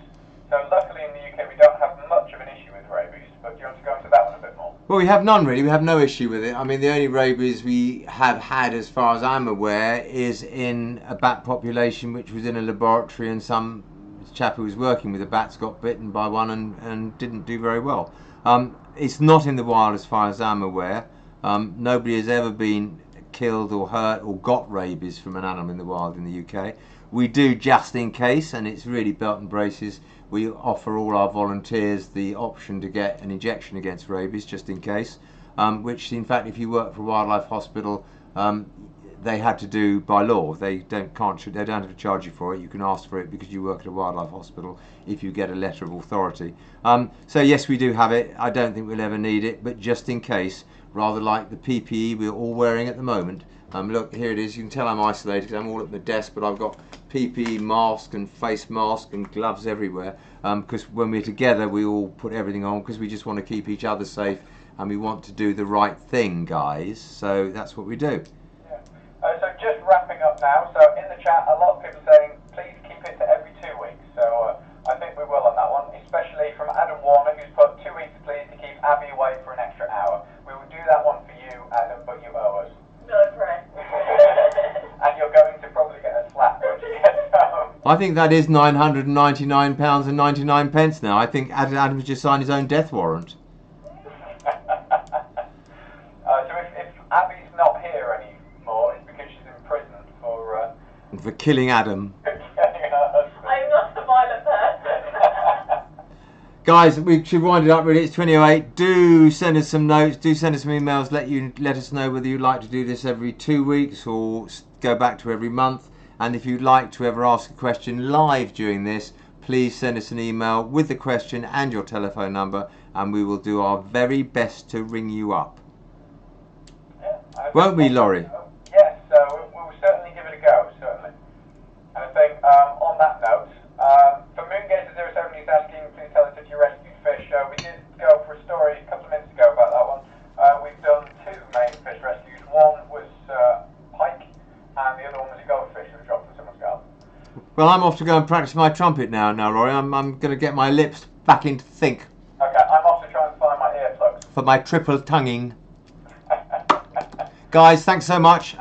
So luckily in the UK we don't have much of an issue with rabies, but do you want to go into that one a bit more? Well, we have none really. We have no issue with it. I mean, the only rabies we have had, as far as I'm aware, is in a bat population which was in a laboratory, and some chap who was working with the bats got bitten by one and didn't do very well. It's not in the wild as far as I'm aware. Nobody has ever been killed or hurt or got rabies from an animal in the wild in the UK. We do, just in case, and it's really belt and braces. We offer all our volunteers the option to get an injection against rabies, just in case, which in fact, if you work for a wildlife hospital, they had to do by law. They don't have to charge you for it. You can ask for it because you work at a wildlife hospital if you get a letter of authority. So yes, we do have it. I don't think we'll ever need it, but just in case, rather like the PPE we're all wearing at the moment. Look, here it is. You can tell I'm isolated because I'm all at my desk, but I've got PPE mask and face mask and gloves everywhere, because when we're together we all put everything on because we just want to keep each other safe and we want to do the right thing, guys. So that's what we do. Yeah. So just wrapping up now, so in the chat a lot of people saying please keep it to every 2 weeks, so I think we will on that one, especially from Adam Warner, who's put 2 weeks please to keep Abby away for an extra hour. We will do that one for you, Adam, but you owe us. No, right. And you're going to probably get a slap when you get home. I think that is £999.99 now. I think Adam's just signed his own death warrant. So if Abby's not here anymore, it's because she's in prison For killing Adam. killing her husband. I'm not a violent person. Guys, we should wind it up really. It's 20:08. Do send us some notes. Do send us some emails. Let us know whether you'd like to do this every 2 weeks or go back to every month. And if you'd like to ever ask a question live during this, please send us an email with the question and your telephone number, and we will do our very best to ring you up. Yeah, Won't we, Laurie? Yes, so we'll certainly give it a go, certainly. And I think on that note, for Moongazer07, he's asking, please tell us if you rescued fish. We did go for a story a couple of minutes ago about that one. We've done 2 main fish rescues. One was pike, and the other one was a goldfish that was dropped from someone's garden. Well, I'm off to go and practice my trumpet now, Laurie. I'm going to get my lips back into sync Okay, I'm off to try and find my earplugs. for my triple tonguing. Guys, thanks so much.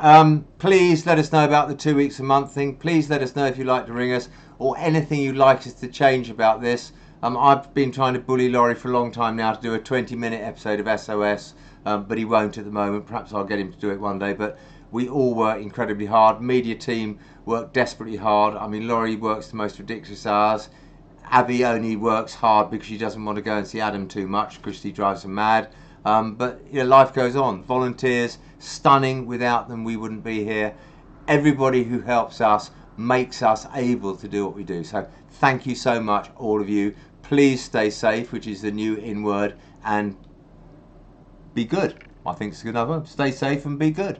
Please let us know about the 2 weeks a month thing. Please let us know if you'd like to ring us or anything you'd like us to change about this. I've been trying to bully Laurie for a long time now to do a 20-minute episode of SOS, but he won't at the moment. Perhaps I'll get him to do it one day. But we all work incredibly hard. Media team work desperately hard. I mean, Laurie works the most ridiculous hours. Abby only works hard because she doesn't want to go and see Adam too much because he drives her mad. But you know, life goes on. Volunteers, stunning. Without them, we wouldn't be here. Everybody who helps us makes us able to do what we do. So thank you so much, all of you. Please stay safe, which is the new in word, and be good. I think it's a good one. Stay safe and be good.